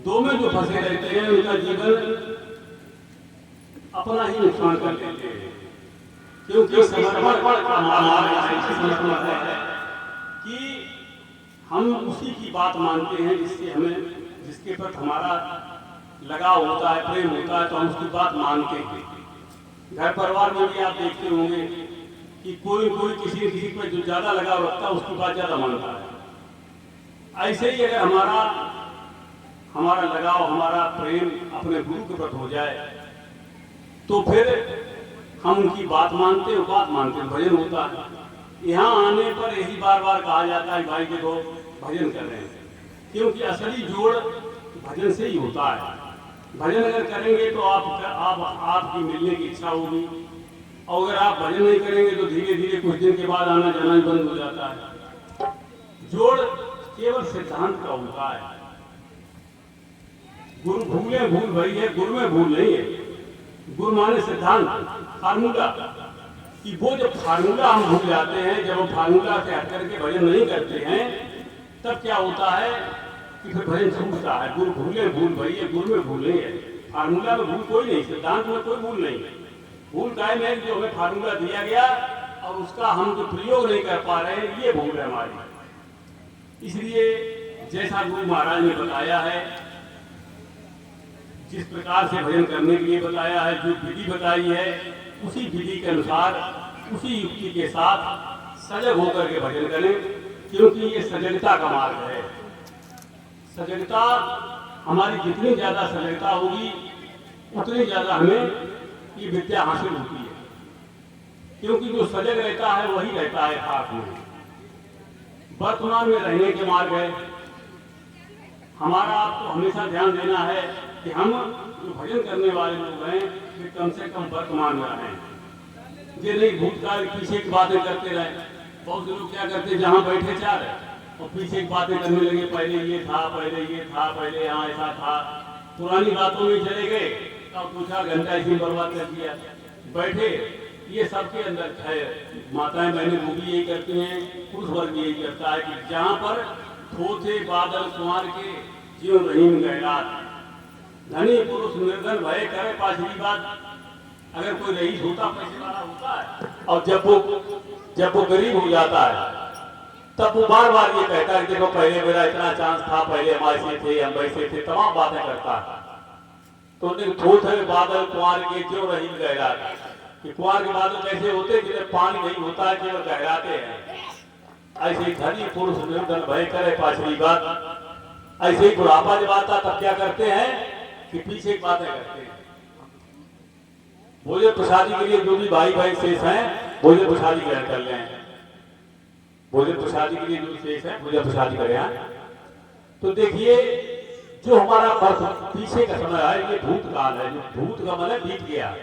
दो में जो फंसे रहते हैं उनका जीवन अपना ही नुकसान कर लेते हैं। क्योंकि समर्पण का हमारा ऐसी समर्पण है कि हम उसी की बात मानते हैं जिससे हमें, जिसके प्रति हमारा लगाव होता है, प्रेम होता है, तो हम उसकी बात मानते हैं। घर परिवार में भी आप देखते होंगे कि कोई किसी पर जो ज्यादा लगाव रखता है उसकी बात ज्यादा मानता है। ऐसे ही अगर हमारा लगाव, हमारा प्रेम अपने गुरु के प्रति हो जाए तो फिर हम उनकी बात मानते हैं, बात मानते हैं, भजन होता है। यहाँ आने पर यही बार बार कहा जाता है भाई देखो भजन कर रहे हैं, क्योंकि असली जोड़ भजन से ही होता है। भजन अगर करेंगे तो आपकी मिलने की इच्छा होगी, और अगर आप भजन नहीं करेंगे तो धीरे धीरे कुछ दिन के बाद आना जाना ही बंद हो जाता है। जोड़ केवल सिद्धांत का होता है। गुरु भूले भूल भई है, गुरु में भूल नहीं है। गुरु माने सिद्धांत, फार्मूला, कि वो जब फार्मूला हम भूल जाते हैं, जब हम फार्मूला से हट करके भजन नहीं करते हैं, तब क्या होता है कि फिर भजन छूटता है। गुरु भूले भूल भई है, गुरु में भूल नहीं है। फार्मूला में भूल कोई नहीं, सिद्धांत में कोई भूल नहीं। भूल कायम है जो हमें फार्मूला दिया गया और उसका हम जो प्रयोग नहीं कर पा रहे हैं, ये भूल है हमारी। इसलिए जैसा गुरु महाराज ने बताया है, जिस प्रकार से भजन करने के लिए बताया है, जो विधि बताई है, उसी विधि के अनुसार, उसी युक्ति के साथ सजग होकर के भजन करें, क्योंकि ये सजगता का मार्ग है। सजगता, हमारी जितनी ज्यादा सजगता होगी उतनी ज्यादा हमें ये विद्या हासिल होती है, क्योंकि जो सजग रहता है वही रहता है खाक में। वर्तमान में रहने के मार्ग है। हमारा आपको हमेशा ध्यान देना है कि हम जो भजन करने वाले लोग हैं वे कम से कम वर्तमान में रहें। ये नहीं भूतकाल पीछे की बातें करते रहे। बहुत लोग क्या करते, जहाँ बैठे चाह रहे और पीछे की बातें करने लगे, पहले ये था, पहले ये था, पहले यहाँ ऐसा था, पुरानी बातों में चले गए, तब 2-4 घंटा इसी बर्बाद कर दिया। बैठे, ये सबके अंदर है। माताएं बहनें वो भी यही करती हैं, पुरुष वर्ग यही करता है कि जहाँ पर थोथे बादल कुमार के जीव रहीम गैरात, धनी पुरुष निर्धन भय करे पाछली बात। अगर कोई रईस होता, पैसे वाला होता है, और जब वो गरीब हो जाता है तब वो बार बार ये कहता है देखो पहले मेरा इतना चांस था, पहले हम ऐसे थे, हम वैसे थे, तमाम बातें करता है। तो थोथे बादल कुमार के क्यों रहीम गहरात, कि कुमार के बादल कैसे होते जिन्हें पानी नहीं होता है, केवल गहराते हैं। ऐसे ही धनी पुरुष निर्धन भय करे पाछली बात। ऐसे ही बुढ़ापा जब आता तब क्या करते हैं कि पीछे की बातें करते हैं। भोजन प्रसादी के लिए जो भी भाई भाई शेष हैं, भोजन प्रसादी ग्रहण कर लें। भोजन प्रसादी के लिए जो शेष है भोजन प्रसादी करें। तो देखिए, जो हमारा वर्ष पीछे का समय है, ये भूतकाल है। जो भूत का मतलब बीत गया,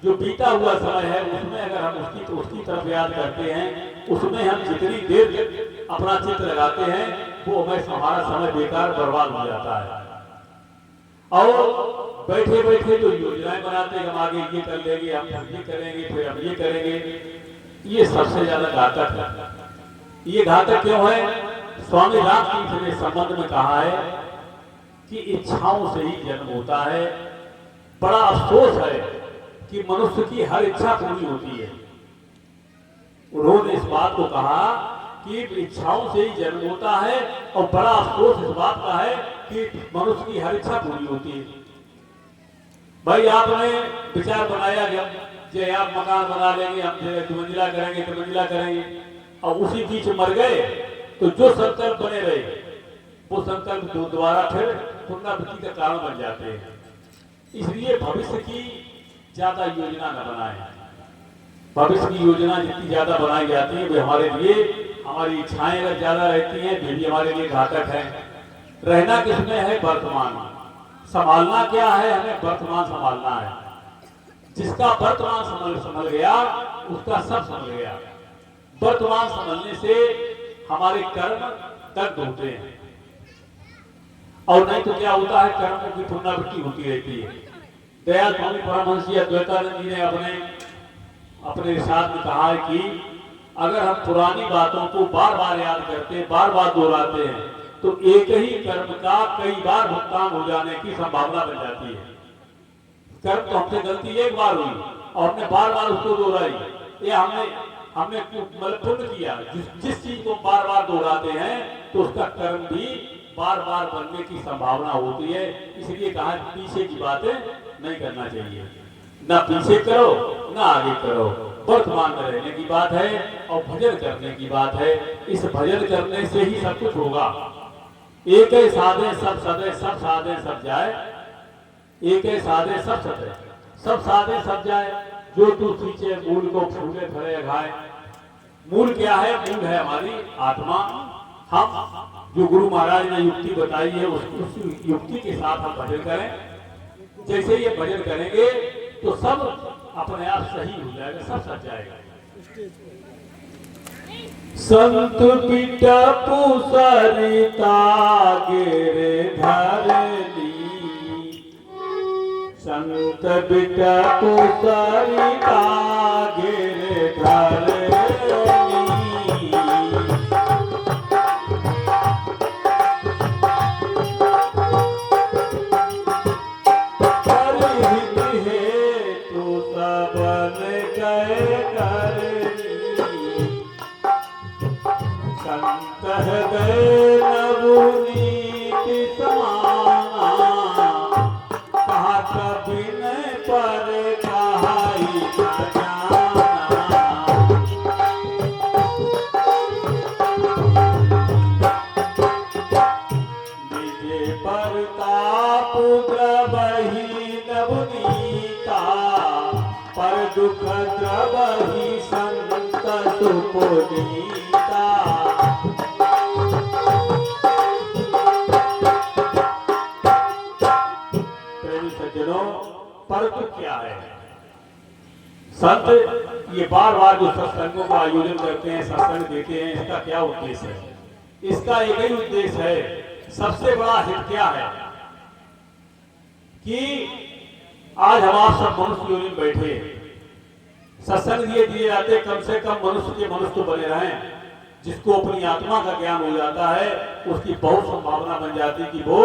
जो बीता हुआ समय है, उसमें अगर हम उसकी तरफ याद करते हैं, उसमें हम जितनी देर अपना चित्त लगाते हैं, वो हमें हमारा समय बेकार बर्बाद हो जाता है। और बैठे बैठे जो योजनाएं बनाते हैं, हम आगे ये कर लेंगे, हम ये करेंगे, फिर हम ये करेंगे, ये सबसे ज्यादा घातक है। ये घातक क्यों है? स्वामी रामतीर्थ ने संबंध में कहा है कि इच्छाओं से ही जन्म होता है। बड़ा अफसोस है कि मनुष्य की हर इच्छा पूरी होती है। उन्होंने इस बात को कहा कि इच्छाओं से ही जन्म होता है, और बड़ा अफसोस इस बात का है कि मनुष्य की हर इच्छा पूरी होती है। भाई आपने विचार बनाया कि हम आप मकान बना लेंगे, हम 2 मंजिला करेंगे, 3 मंजिला करेंगे, और उसी बीच मर गए, तो जो संकल्प बने रहे वो संकल्प दोबारा फिर पुनरावृत्ति का कारण बन जाते हैं। इसलिए भविष्य की ज्यादा योजना न बनाएं। भविष्य की योजना जितनी ज्यादा बनाई जाती है वे हमारे लिए, हमारी इच्छाएं अगर ज्यादा रहती हैं वे भी हमारे लिए घातक है। रहना किसमें है? वर्तमान। संभालना क्या है? हमें वर्तमान संभालना है। जिसका वर्तमान संभल गया उसका सब संभल गया। वर्तमान संभलने से हमारे कर्म दग्ध होते हैं, और नहीं तो क्या होता है, कर्मों की पुनरावृत्ति होती रहती है। दयाल स्वामी परमहंस जी अद्वैतानंद जी ने अपने इरशाद में कहा है कि अगर हम पुरानी बातों को बार बार याद करते, बार बार दोहराते हैं, तो एक ही कर्म का कई बार भुगतान हो जाने की संभावना बन जाती है। कर्म तो हमसे गलती एक बार हुई और हमने बार बार उसको दोहराई, ये हमने मतलब पुण्य किया। जिस चीज को बार बार दोहराते हैं तो उसका कर्म भी बार बार बनने की संभावना होती है। इसलिए कहा पीछे की बातें नहीं करना चाहिए, ना पीछे करो ना आगे करो, वर्तमान में रहने की बात है और भजन करने की बात है। इस भजन करने से ही सब कुछ होगा। एक है साधे सब सदे, सब साधे सब जाए, एक है साधे सब सदे, सब साधे सब जाए। जो तू सींचे मूल को फूले फले खाए। मूल क्या है? मूल है हमारी आत्मा। हम जो गुरु महाराज ने युक्ति बताई है उस युक्ति के साथ हम भजन करें। जैसे ये भजन करेंगे तो सब अपने आप सही हो जाएगा, सब सच जाएगा। संत पिता पुसरिता गिरे धरली, संत पिता पुसरिता गिरे धरली। दुख द्रवहि संत सुपुनीता। प्रेमी सज्जनों, परंतु क्या है? संत ये बार बार जो सत्संगों का आयोजन करते हैं, सत्संग देते हैं, इसका क्या उद्देश्य है? इसका एक ही उद्देश्य है। सबसे बड़ा हित क्या है कि आज हम आप सब मनुष्य योनि में बैठे, सत्संग दिए जाते, कम से कम मनुष्य के मनुष्य बने रहें। जिसको अपनी आत्मा का ज्ञान हो जाता है उसकी बहुत संभावना बन जाती है कि वो,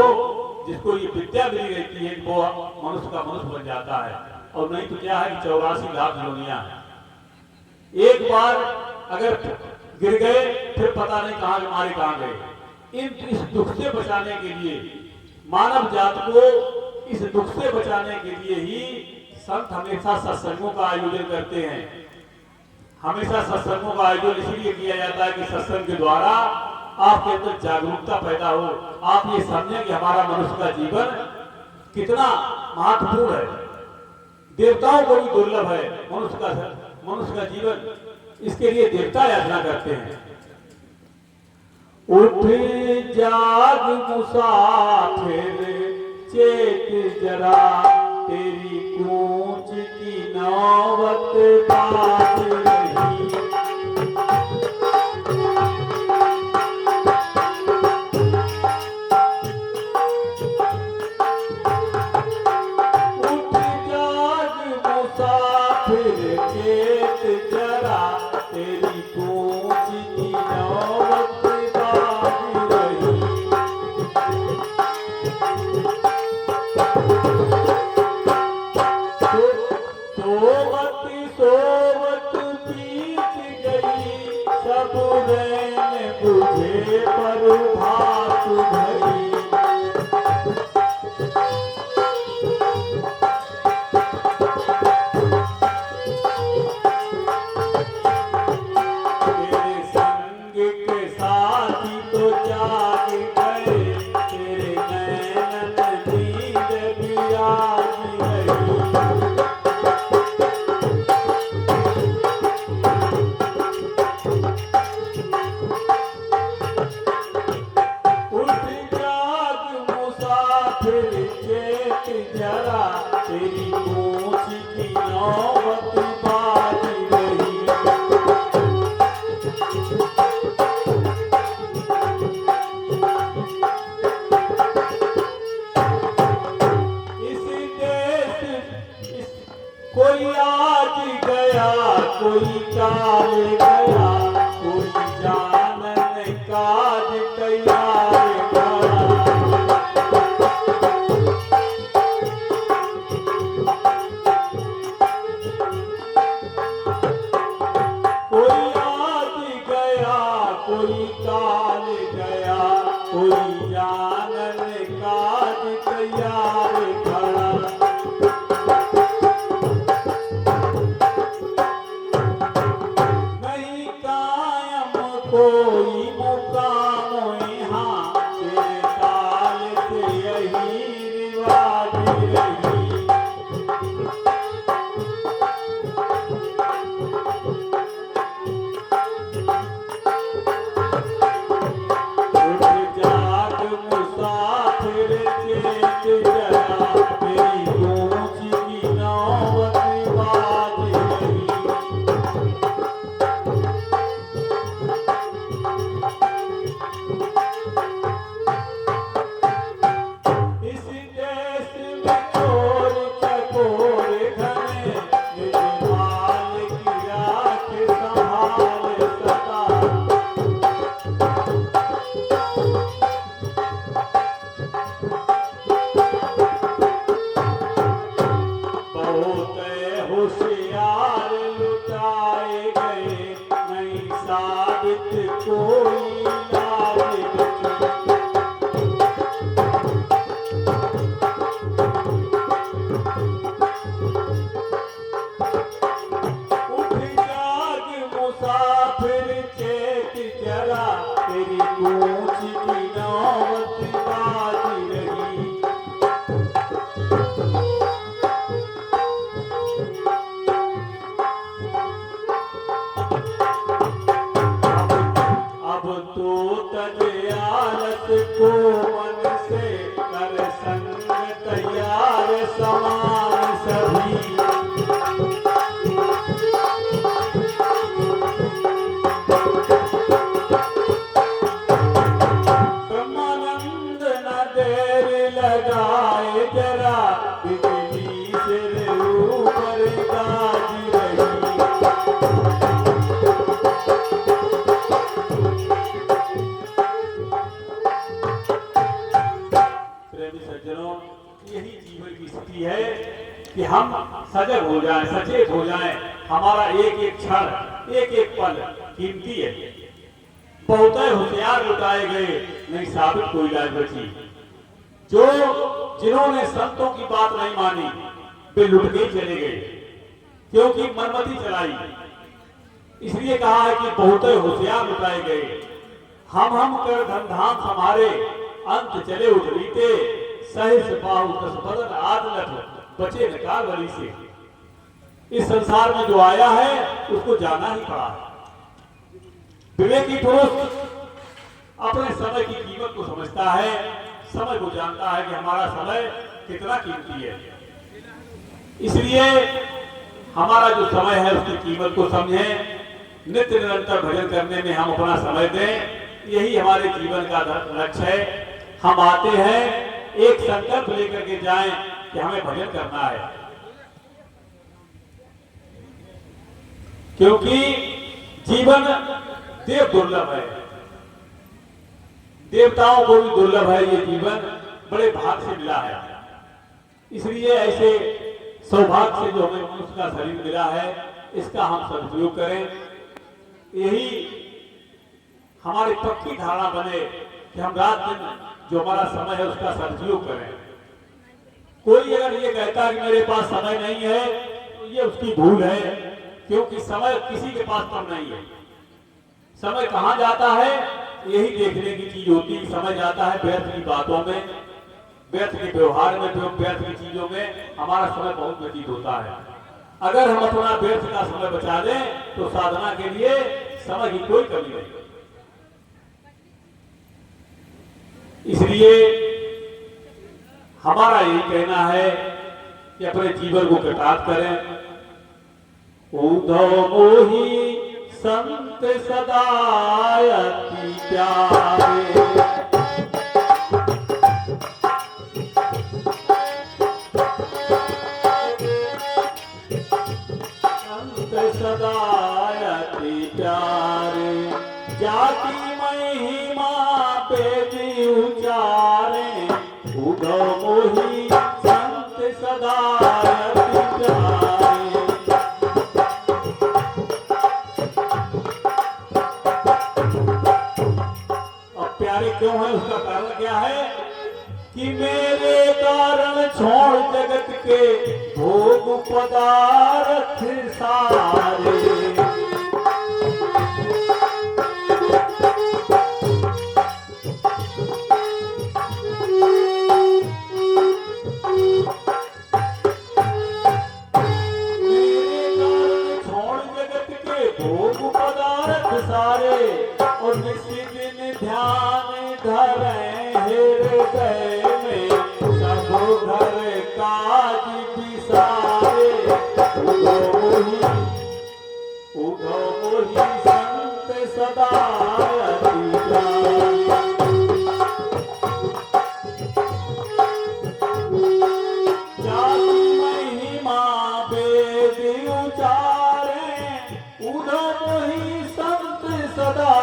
जिसको ये विद्या मिली रहती है, वो मनुष्य का मनुष्य बन जाता है। और नहीं तो क्या है कि 84 लाख योनियां हैं। एक बार अगर गिर गए फिर पता नहीं कहां मारे कहां गए। इस दुख से बचाने के लिए, मानव जात को इस दुख से बचाने के लिए ही संत हमेशा सत्संगों का आयोजन करते हैं। हमेशा सत्संगों का आयोजन इसलिए किया जाता है कि सत्संग के द्वारा आपके अंदर जागरूकता पैदा हो। आप ये समझें कि हमारा मनुष्य का जीवन कितना महत्वपूर्ण है, देवताओं को भी दुर्लभ है मनुष्य का जीवन। इसके लिए देवता याचना करते हैं। उठ जाग मुसाफिर चेत जरा, तेरी कूच की नौबत बाज रही। उठ जाग मुसाफिर चेत जरा, तेरी कूच की नौबत बाज रही। सोवत बीत गई, सब रैन बुझे पर भात भरी। तेरे संग के साथी तो जाग गए, तेरे नैनन नींद बिराज रही। जरा, तेरी पूछ की नौबत बाज रही। इस देश कोई आज गया, कोई काल गया, कोई जानन काज तैयार गया। कोई लाज बची। उठ जाग मुसाफिर चेत जरा, तेरी गूंज की नौबत बाज रही। अब तो तज आलत को मन से, कर संग तैयार समान सभी। ब्रह्मानंद न देर लगाए जरा, बिजली सिर ऊपर गाज रही। प्रेमी सज्जनों, यही जीवन की स्थिति है कि हम सजग हो जाएं, सचेत हो जाएं। हमारा एक एक क्षण, एक एक पल कीमती है। बहुत होशियार लुटाए गए, नहीं साबित कोई लाज बची। जिन्होंने संतों की बात नहीं मानी, वे लुट के चले गए, क्योंकि मनमती चलाई। इसलिए कहा है कि बहुत होशियार लुटाए गए। हम कर धन धाम हमारे, अंत चले उठरीते। सहस बाहु दस बदन आदलत, बचे नकार वली से। इस संसार में जो आया है उसको जाना ही पड़ा है। विवेकी पुरुष अपने समय की कीमत को समझता है, समय को जानता है कि हमारा समय कितना कीमती है। इसलिए हमारा जो समय है उसकी कीमत को समझें, नित्य निरंतर भजन करने में हम अपना समय दें। यही हमारे जीवन का लक्ष्य है। हम आते हैं, एक संकल्प लेकर के जाएं कि हमें भजन करना है, क्योंकि जीवन देव दुर्लभ है, देवताओं को भी दुर्लभ है। ये जीवन बड़े भाग से मिला है। इसलिए ऐसे सौभाग्य से जो हमें मनुष्य का शरीर मिला है, इसका हम सदुपयोग करें। यही हमारी पक्की धारणा बने कि हम रात दिन जो हमारा समय है उसका सदुपयोग करें। कोई अगर ये कहता है कि मेरे पास समय नहीं है, तो ये उसकी भूल है, क्योंकि समय किसी के पास कम नहीं है। समय कहाँ जाता है यही देखने की चीज होती है। समय जाता है व्यर्थ की बातों में, व्यर्थ के व्यवहार में, व्यर्थ की चीजों में हमारा समय बहुत व्यतीत होता है। अगर हम अपना व्यर्थ का समय बचा दें तो साधना के लिए समय की कोई कमी नहीं। इसलिए हमारा यही कहना है कि अपने जीवन को कृतार्थ करें। उद्धव मोही संत सदा अति प्यारे, संत सदा अति प्यारे। जाति महिमा बेदी उचारे, उद्धव मोही संत सदा अति प्यारे। क्यों है? उसका कारण क्या है कि मेरे कारण छोड़ जगत के भोग पदार्थ सारे। मेरे कारण छोड़ जगत के भोग पदार्थ सारे, और निश्चित दिन ध्यान धरे हृदय में सब घर काज बिसारे। उद्धव मोही संत सदा अति प्यारे। जाति महिमा वेद उचारे, उद्धव मोही संत सदा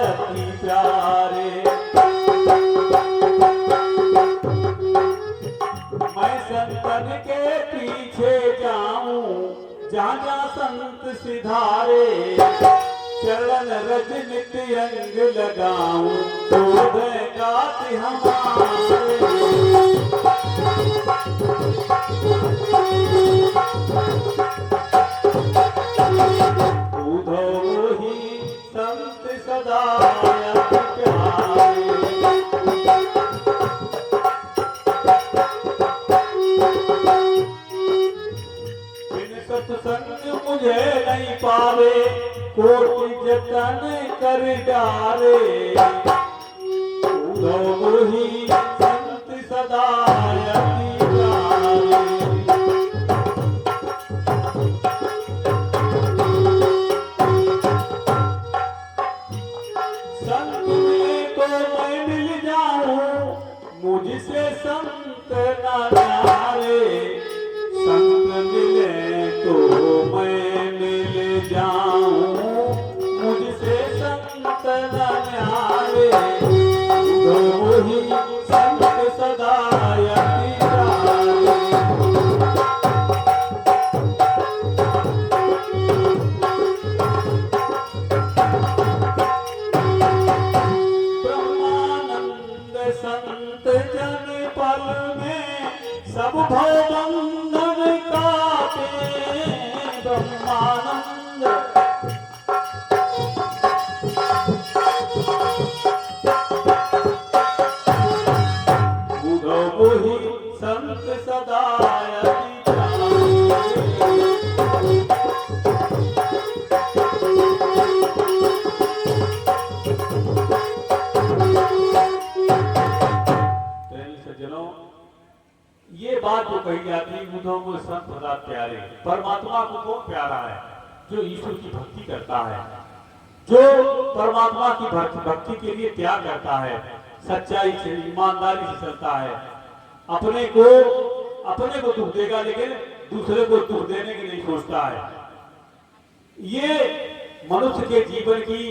अति प्यारे। मैं संतन के पीछे जाऊं जहाँ जहाँ संत सिधारे, चरण रज नित्य अंग लगाऊं उदय गाति हमारे। उधो ही संत सदा अति प्यारे। बिन सत्संग मुझे नहीं पावे कोटि जतन कर डारे। उधो ही संत सदा अति प्यारे। संत मिले तो मैं मिल जाऊं मुझसे संत न न्यारे। संत मिले तो मैं मिल जाऊं मुझसे संत न न्यारे। तो ही संत सदा अति प्यारे। ब्रह्मानंद संत जन पल में सब भव बंधन काटे। ब्रह्मानंद बुधो बुहि संत सदा अति सज्जनों, ये बात जो कही जाती है बुधों को संत सदा प्यारे। परमात्मा को कौन प्यारा है? जो ईश्वर की भक्ति करता है, जो परमात्मा की भक्ति के लिए त्याग करता है, सच्चाई से ईमानदारी से चलता है, अपने को दुख देगा लेकिन दूसरे को दुख देने की नहीं सोचता है। ये मनुष्य के जीवन की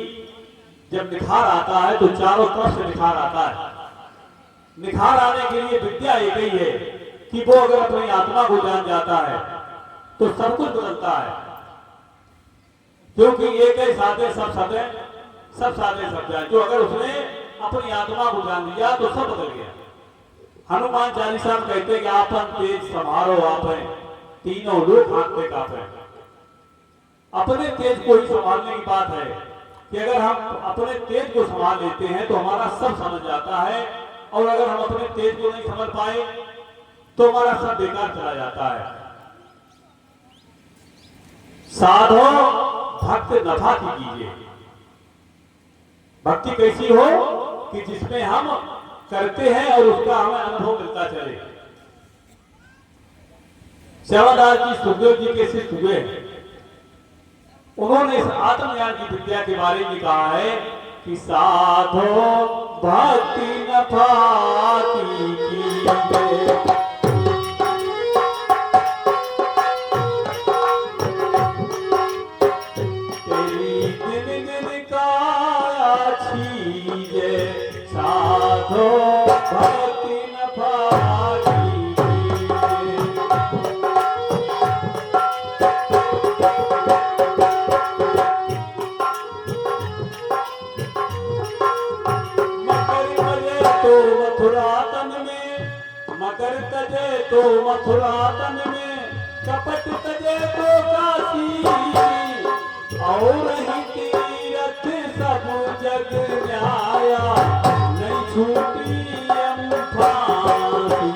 जब निखार आता है तो चारों तरफ से निखार आता है। निखार आने के लिए विद्या एक ही है कि वो अगर अपनी आत्मा को जान जाता है तो सब कुछ बदलता है। क्योंकि एक ही साधे सब साधे सब साधे सब जाए। जो अगर उसने अपनी आत्मा को जान लिया तो सब बदल गया। हनुमान चालीसा में कहते हैं कि आपन तेज समारो आप है तीनों लोग हाथ में कांपे। अपने तेज को ही संभालने की बात है कि अगर हम अपने तेज को संभाल लेते हैं तो हमारा सब समझ जाता है। और अगर हम अपने तेज को नहीं समझ पाए तो हमारा सब बेकार चला जाता है। साधो भक्त नफा की कीजिए। भक्ति कैसी हो कि जिसमें हम करते हैं और उसका हमें अनुभव मिलता चले। सेवादार जी सुखदेव जी के शिष्य हुए, उन्होंने इस आत्मज्ञान की विद्या के बारे में कहा है कि साधो भक्ति नफा की कीजिए। तेरी दिन दिन काया छीजे साधो भक्ति नफा कीजिए। मकर तजे तो मथुरा तन में कपट तजे तो काशी। और ही तीरथ सब जग न्याया नहीं छूटी फांसी।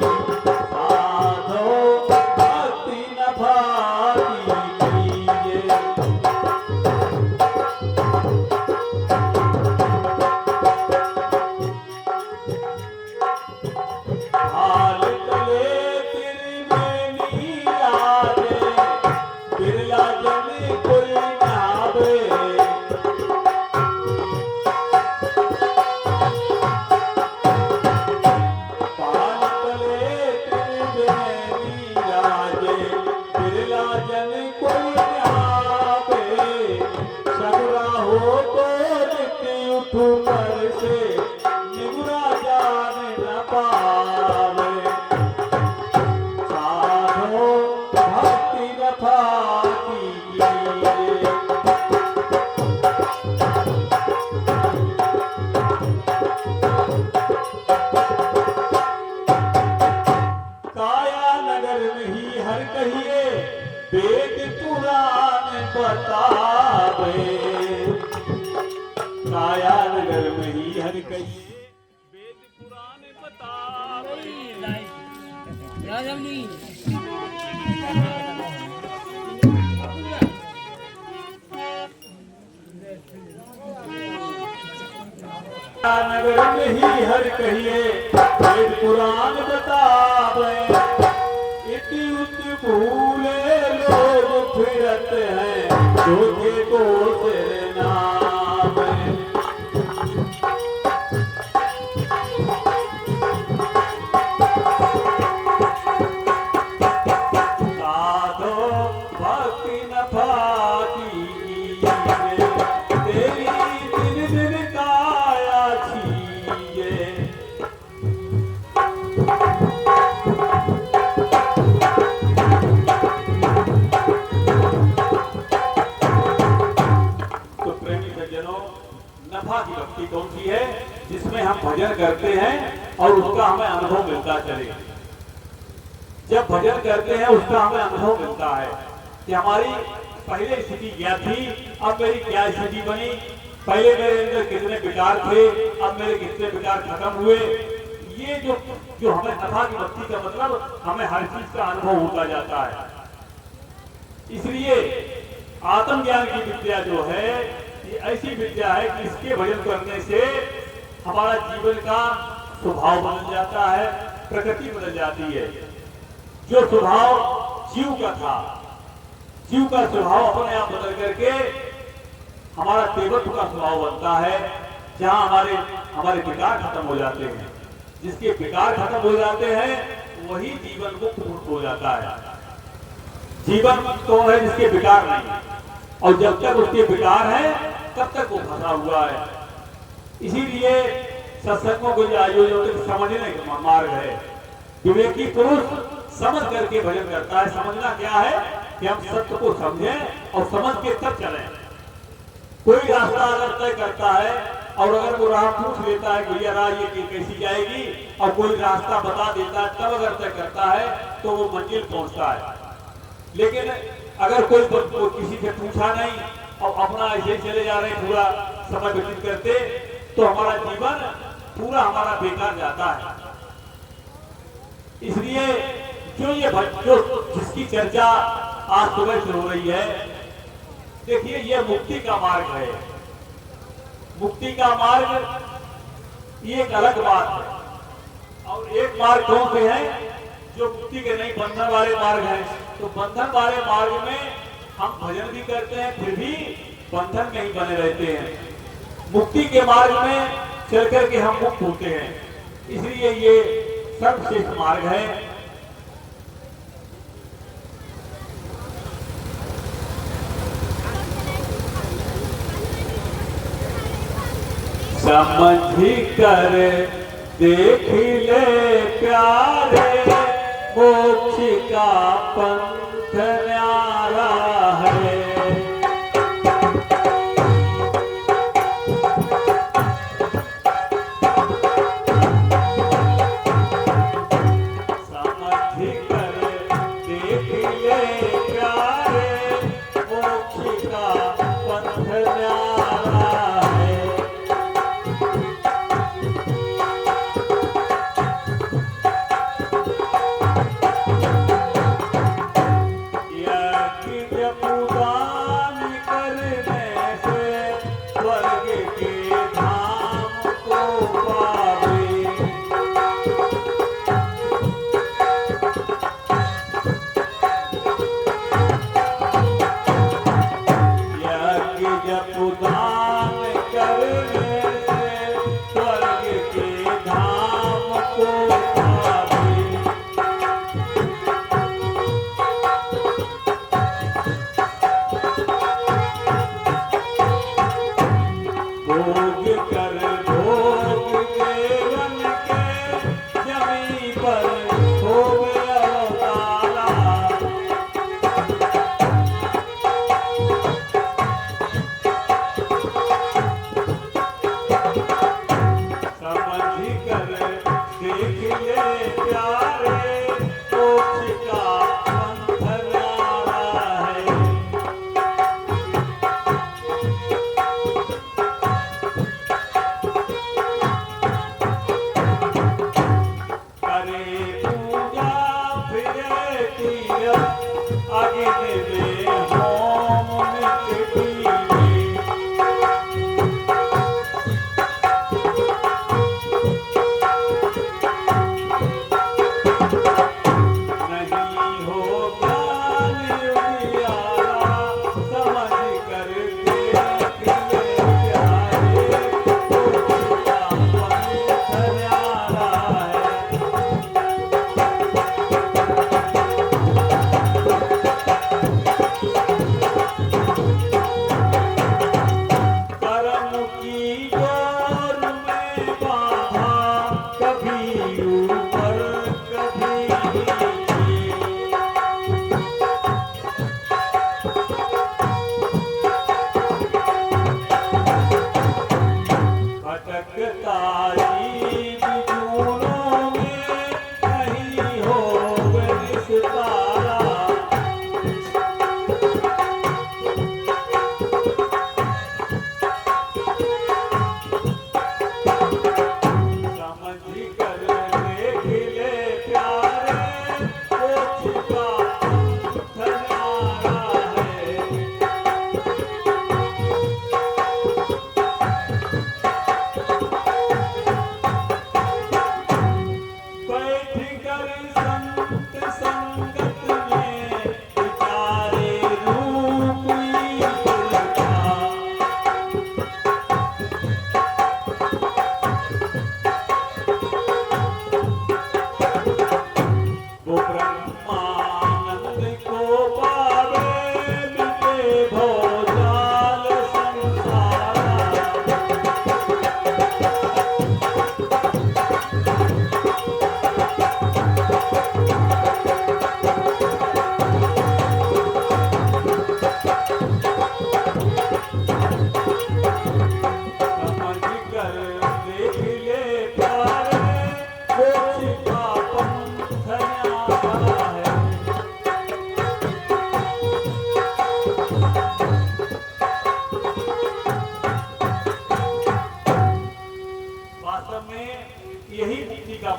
साधो भक्ति नफा कीजिए। हाल तले त्रिवेणी राजे बिरला कहिए वेद पुराण बतावे। नगर में ही हर कहिए वेद पुराण बतावे। इति उति भूले लोग फिरत हैं जोगे को तेरे नाम। साधो भक्ति न भागी तेरी दिन दिन काया छीये। तो प्रेमी सज्जनों, नफा की भक्ति कौन सी है? जिसमें हम भजन करते हैं और उसका हमें अनुभव मिलता चले। जब भजन करते हैं उसका हमें अनुभव मिलता है कि हमारी पहले स्थिति क्या थी, अब मेरी क्या स्थिति बनी। पहले मेरे अंदर कितने विकार थे, अब मेरे कितने विकार खत्म हुए। ये जो हमें नफा की भक्ति का मतलब हमें हर चीज का अनुभव होता जाता है। इसलिए आत्मज्ञान की विद्या जो है ये ऐसी विद्या है कि इसके भजन करने से हमारा जीवन का स्वभाव बदल जाता है, प्रकृति बदल जाती है। जो स्वभाव जीव का था, जीव का स्वभाव अपने आप बदल करके हमारा देवत्व का स्वभाव बनता है, जहां हमारे विकार खत्म हो जाते हैं। जिसके विकार खत्म हो जाते हैं वही जीवन मुक्त मुक्त हो जाता है। जीवन मुक्त तो है जिसके विकार नहीं, और जब तक उसके विकार है तब तक वो फंसा हुआ है। इसीलिए सत्संगों को आयोजन समझने का मार्ग है। विवेकी पुरुष समझ करके भजन करता है। समझना क्या है कि हम सत्य को समझें और समझ के तब चलें। कोई रास्ता अगर तय करता है और अगर वो राह पूछ लेता है भैया राह ये कैसी जाएगी, और कोई रास्ता बता देता है तब अगर तय करता है तो वो मंजिल पहुंचता है। लेकिन अगर कोई किसी से पूछा नहीं और अपना ऐसे चले जा रहे पूरा समय व्यतीत करते, तो हमारा जीवन पूरा हमारा बेकार जाता है। इसलिए जो जिसकी चर्चा आज सुबह से हो रही है, देखिए ये मुक्ति का मार्ग है। मुक्ति का मार्ग ये एक अलग बात है। और एक मार्ग कौन से है? जो मुक्ति के नहीं, बंधन वाले मार्ग है। तो बंधन वाले मार्ग में हम भजन भी करते हैं फिर भी बंधन में ही बने रहते हैं। मुक्ति के मार्ग में चल करके हम मुक्त होते हैं। इसलिए ये सर्वश्रेष्ठ मार्ग है। समझ कर देख ले प्यारे मोक्ष का पंथ न्यारा है।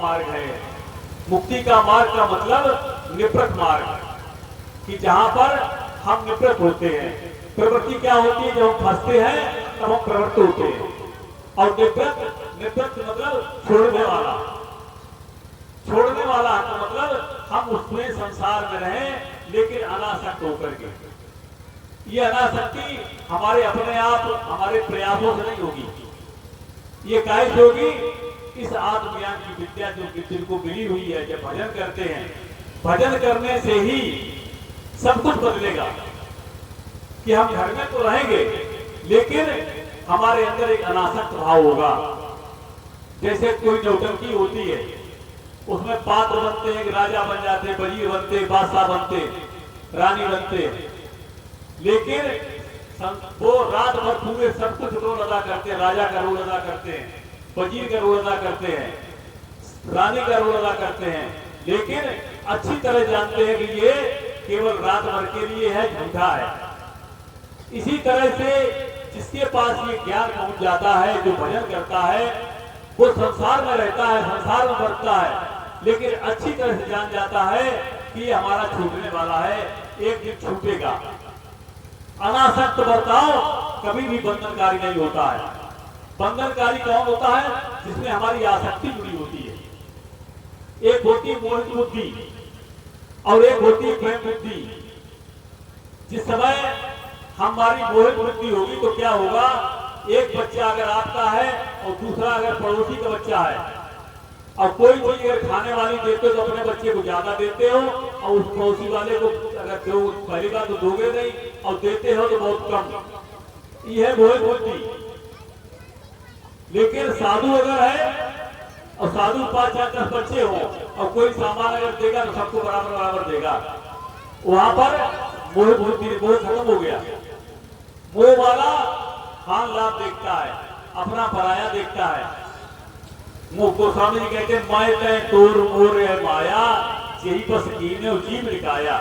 मार्ग है। मुक्ति का मार्ग का मतलब निवृत्त मार्ग, कि जहां पर हम निवृत्त होते हैं। प्रवृत्ति क्या होती है? जब हम फंसते हैं तब हम प्रवृत्त होते हैं। और निवृत्त मतलब छोड़ने वाला। छोड़ने वाला का मतलब हम उसमें संसार में रहें लेकिन अनासक्त होकर के। ये अनासक्ति हमारे अपने आप हमारे प्रयासों से नहीं होगी, ये काहे से होगी? इस आत्मज्ञान की विद्या जो जिनको मिली हुई है, जब भजन करते हैं, भजन करने से ही सब कुछ बदलेगा। कि हम घर में तो रहेंगे लेकिन हमारे अंदर एक अनासक्त भाव होगा। जैसे कोई नौटंकी होती है, उसमें पात्र बनते हैं, राजा बन जाते हैं, वजीर बनते हैं, बादशाह बनते हैं, रानी बनते हैं, लेकिन वो रात भर पूरे सब कुछ रोल अदा करते हैं। राजा का रोल अदा करते हैं, वजीर का रोल अदा करते हैं, रानी का रोल अदा करते हैं, लेकिन अच्छी तरह जानते हैं कि ये केवल रात भर के लिए है, झूठा है। इसी तरह से जिसके पास ये ज्ञान पहुंच जाता है, जो भजन करता है, वो संसार में रहता है, संसार में बढ़ता है, लेकिन अच्छी तरह से जान जाता है कि ये हमारा छूटने वाला है, एक दिन छूटेगा। अनासक्त बर्ताव कभी भी बंधनकारी नहीं होता है। बंधनकारी कौन होता है? जिसमें हमारी आसक्ति जुड़ी होती है। एक होती है मोहित बुद्धि और एक होती है प्रेम बुद्धि। जिस समय हमारी मोहित बुद्धि होगी तो क्या होगा? एक बच्चा अगर आपका है और दूसरा अगर पड़ोसी का बच्चा है, और कोई चीज अगर खाने वाली देते हो तो अपने बच्चे को ज्यादा देते हो, और उस पड़ोसी वाले को अगर दो पहली बार तो दोगे नहीं, और देते हो तो बहुत कम। यह मोहित बुद्धि। लेकिन साधु अगर है और साधु 5-4-10 बच्चे हो और कोई सामान अगर देगा तो सबको बराबर बराबर देगा, वहां पर मोह बुद्धि मोह खत्म हो गया। मोह वाला हान लाभ देखता है, अपना पराया देखता है। मुंह को स्वामी जी कहते हैं, माय तय तोर मोर है माया, यही बस कीने जीव निकाया।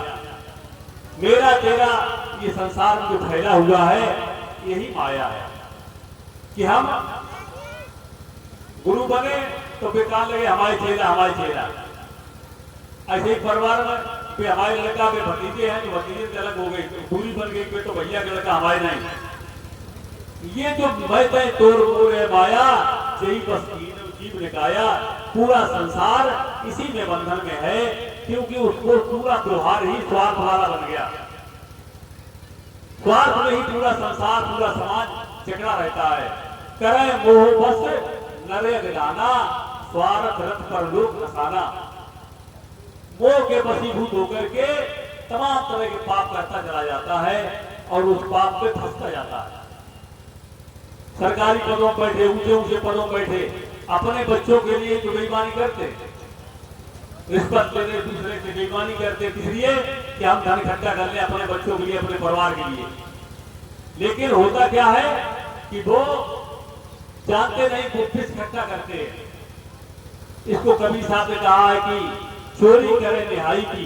मेरा तेरा ये संसार में जो फैला हुआ है यही माया है। कि हम गुरु बने तो बेकार लगे हमारे चेला हमारे चेला। ऐसे ही परिवार में हमारे लड़का में भतीजे हैं, तो भतीजे से अलग हो गई, दूरी बन गई, तो भैया का लड़का हमारे नहीं। ये जो मैं तय तोर मोर है माया, यही बस जीव निकाया। पूरा संसार इसी में बंधन में है, क्योंकि उसको पूरा व्यवहार ही स्वार्थ वाला बन गया। स्वार्थ में ही पूरा संसार पूरा समाज जकड़ा रहता है। करे मोह बस नरे गिराना, स्वार्थ रथ पर लोग हसाना। मोह के वशीभूत होकर के तमाम तरह के पाप करता चला जाता है और उस पाप में फंसता जाता है। सरकारी पदों पर बैठे, ऊंचे ऊंचे पदों पर बैठे, अपने बच्चों के लिए तो बेईमानी करते, रिश्वत लेते, दूसरे से बेईमानी करते, इसलिए कि हम धन इकट्ठा कर ले अपने बच्चों के लिए, अपने परिवार के लिए। लेकिन होता क्या है कि वो जानते नहीं वो किस इकट्ठा करते हैं। इसको कबीर साहब ने कहा है कि चोरी करे निहाई की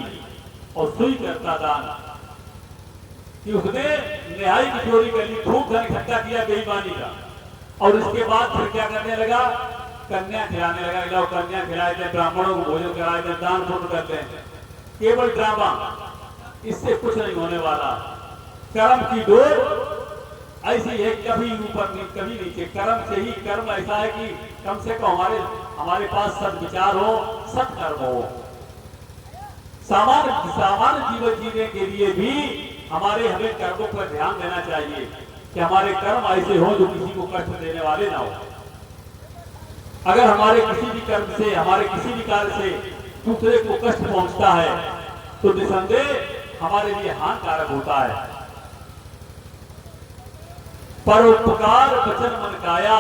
और सुई करता दान। कि उसने निहाई की चोरी कर ली, खूब धन इकट्ठा किया बेईमानी का, और इसके बाद फिर क्या करने लगा? कन्या खिलाने लगा। लोग कन्या खिलाए थे, ब्राह्मणों को भोजन कराए थे, दान पुण्य करते हैं। केवल ड्रामा, इससे कुछ नहीं होने वाला। कर्म की डोर ऐसी है, कभी ऊपर नहीं कभी नीचे। कर्म से ही, कर्म ऐसा है कि कम से कम हमारे पास सद्विचार हो, सत्कर्म हो। सामान्य जीवन जीने के लिए भी हमें कर्मों पर ध्यान देना चाहिए कि हमारे कर्म ऐसे हो जो किसी को कष्ट देने वाले ना हो। अगर हमारे किसी भी कर्म से, हमारे किसी भी कार्य से दूसरे को कष्ट पहुंचता है तो निसंदेह हमारे लिए हानिकारक होता है। परोपकार वचन मन काया,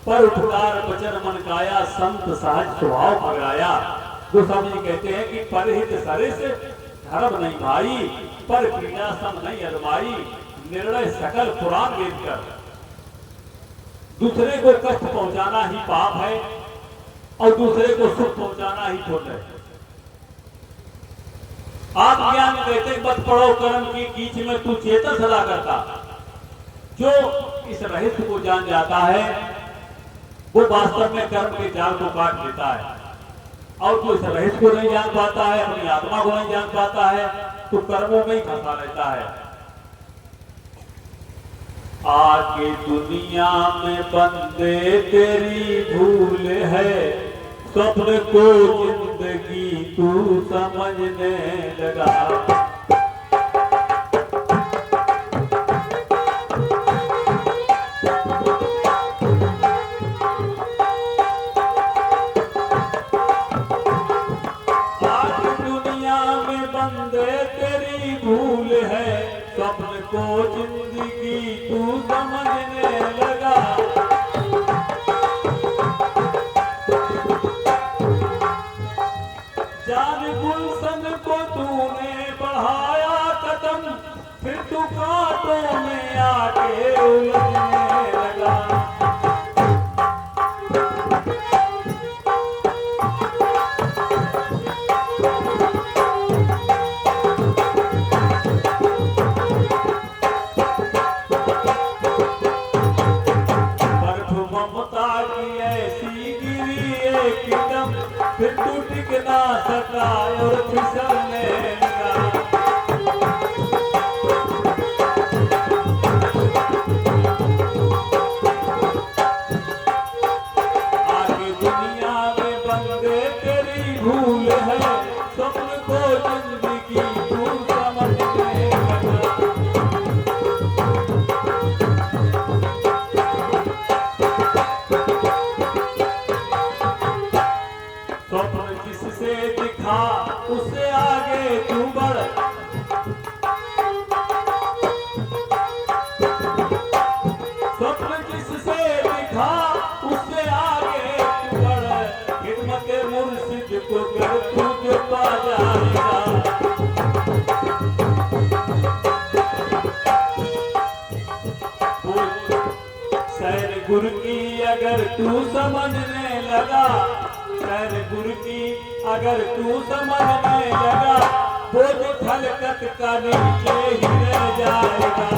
परोपकार वचन मन काया, संत सहज स्वभाव पगड़ाया। गोस्वामी जी कहते हैं कि परहित सरिस धर्म नहीं भाई, पर पीड़ा सम नहीं अजमाई, निर्णय सकल पुराण वेद कर। दूसरे को कष्ट पहुंचाना ही पाप है और दूसरे को सुख पहुंचाना ही पुण्य है। आत्मज्ञान कहते मत पढ़ो कर्म की कीच में तू चेतन सदा करता। जो इस रहस्य को जान जाता है वो वास्तव में कर्म के जाल को काट लेता है। और कोई इस रहस्य को नहीं जान पाता है, अपनी आत्मा को नहीं जान पाता है, तो कर्मों में ही फंसा रहता है। आगे दुनिया में बंदे तेरी भूल है, स्वप्न को जिंदगी तू समझने लगा। तेरी भूल है, स्वप्न को जिंदगी तू समझने लगा। जान गुलशन को तूने बढ़ाया कदम, फिर तू कांटों में आके उलझने लगा। फिर तू टिक ना सका और फिसलने लगा। आगे दुनिया में बंदे तेरी भूल है, स्वप्न को जिंदगी तू समझने लगा। स्वप्न जिससे दिखा उससे आगे तू बढ़, स्वप्न जिससे दिखा उससे आगे तू बढ़, खिदमत मुर्शिद को कर तू जो पा जाएगा। सैर गुरु की अगर तू समझने लगा, सैर गुरु की अगर तू समझने लगा, बोझ खलकत का नीचे ही रह जाएगा।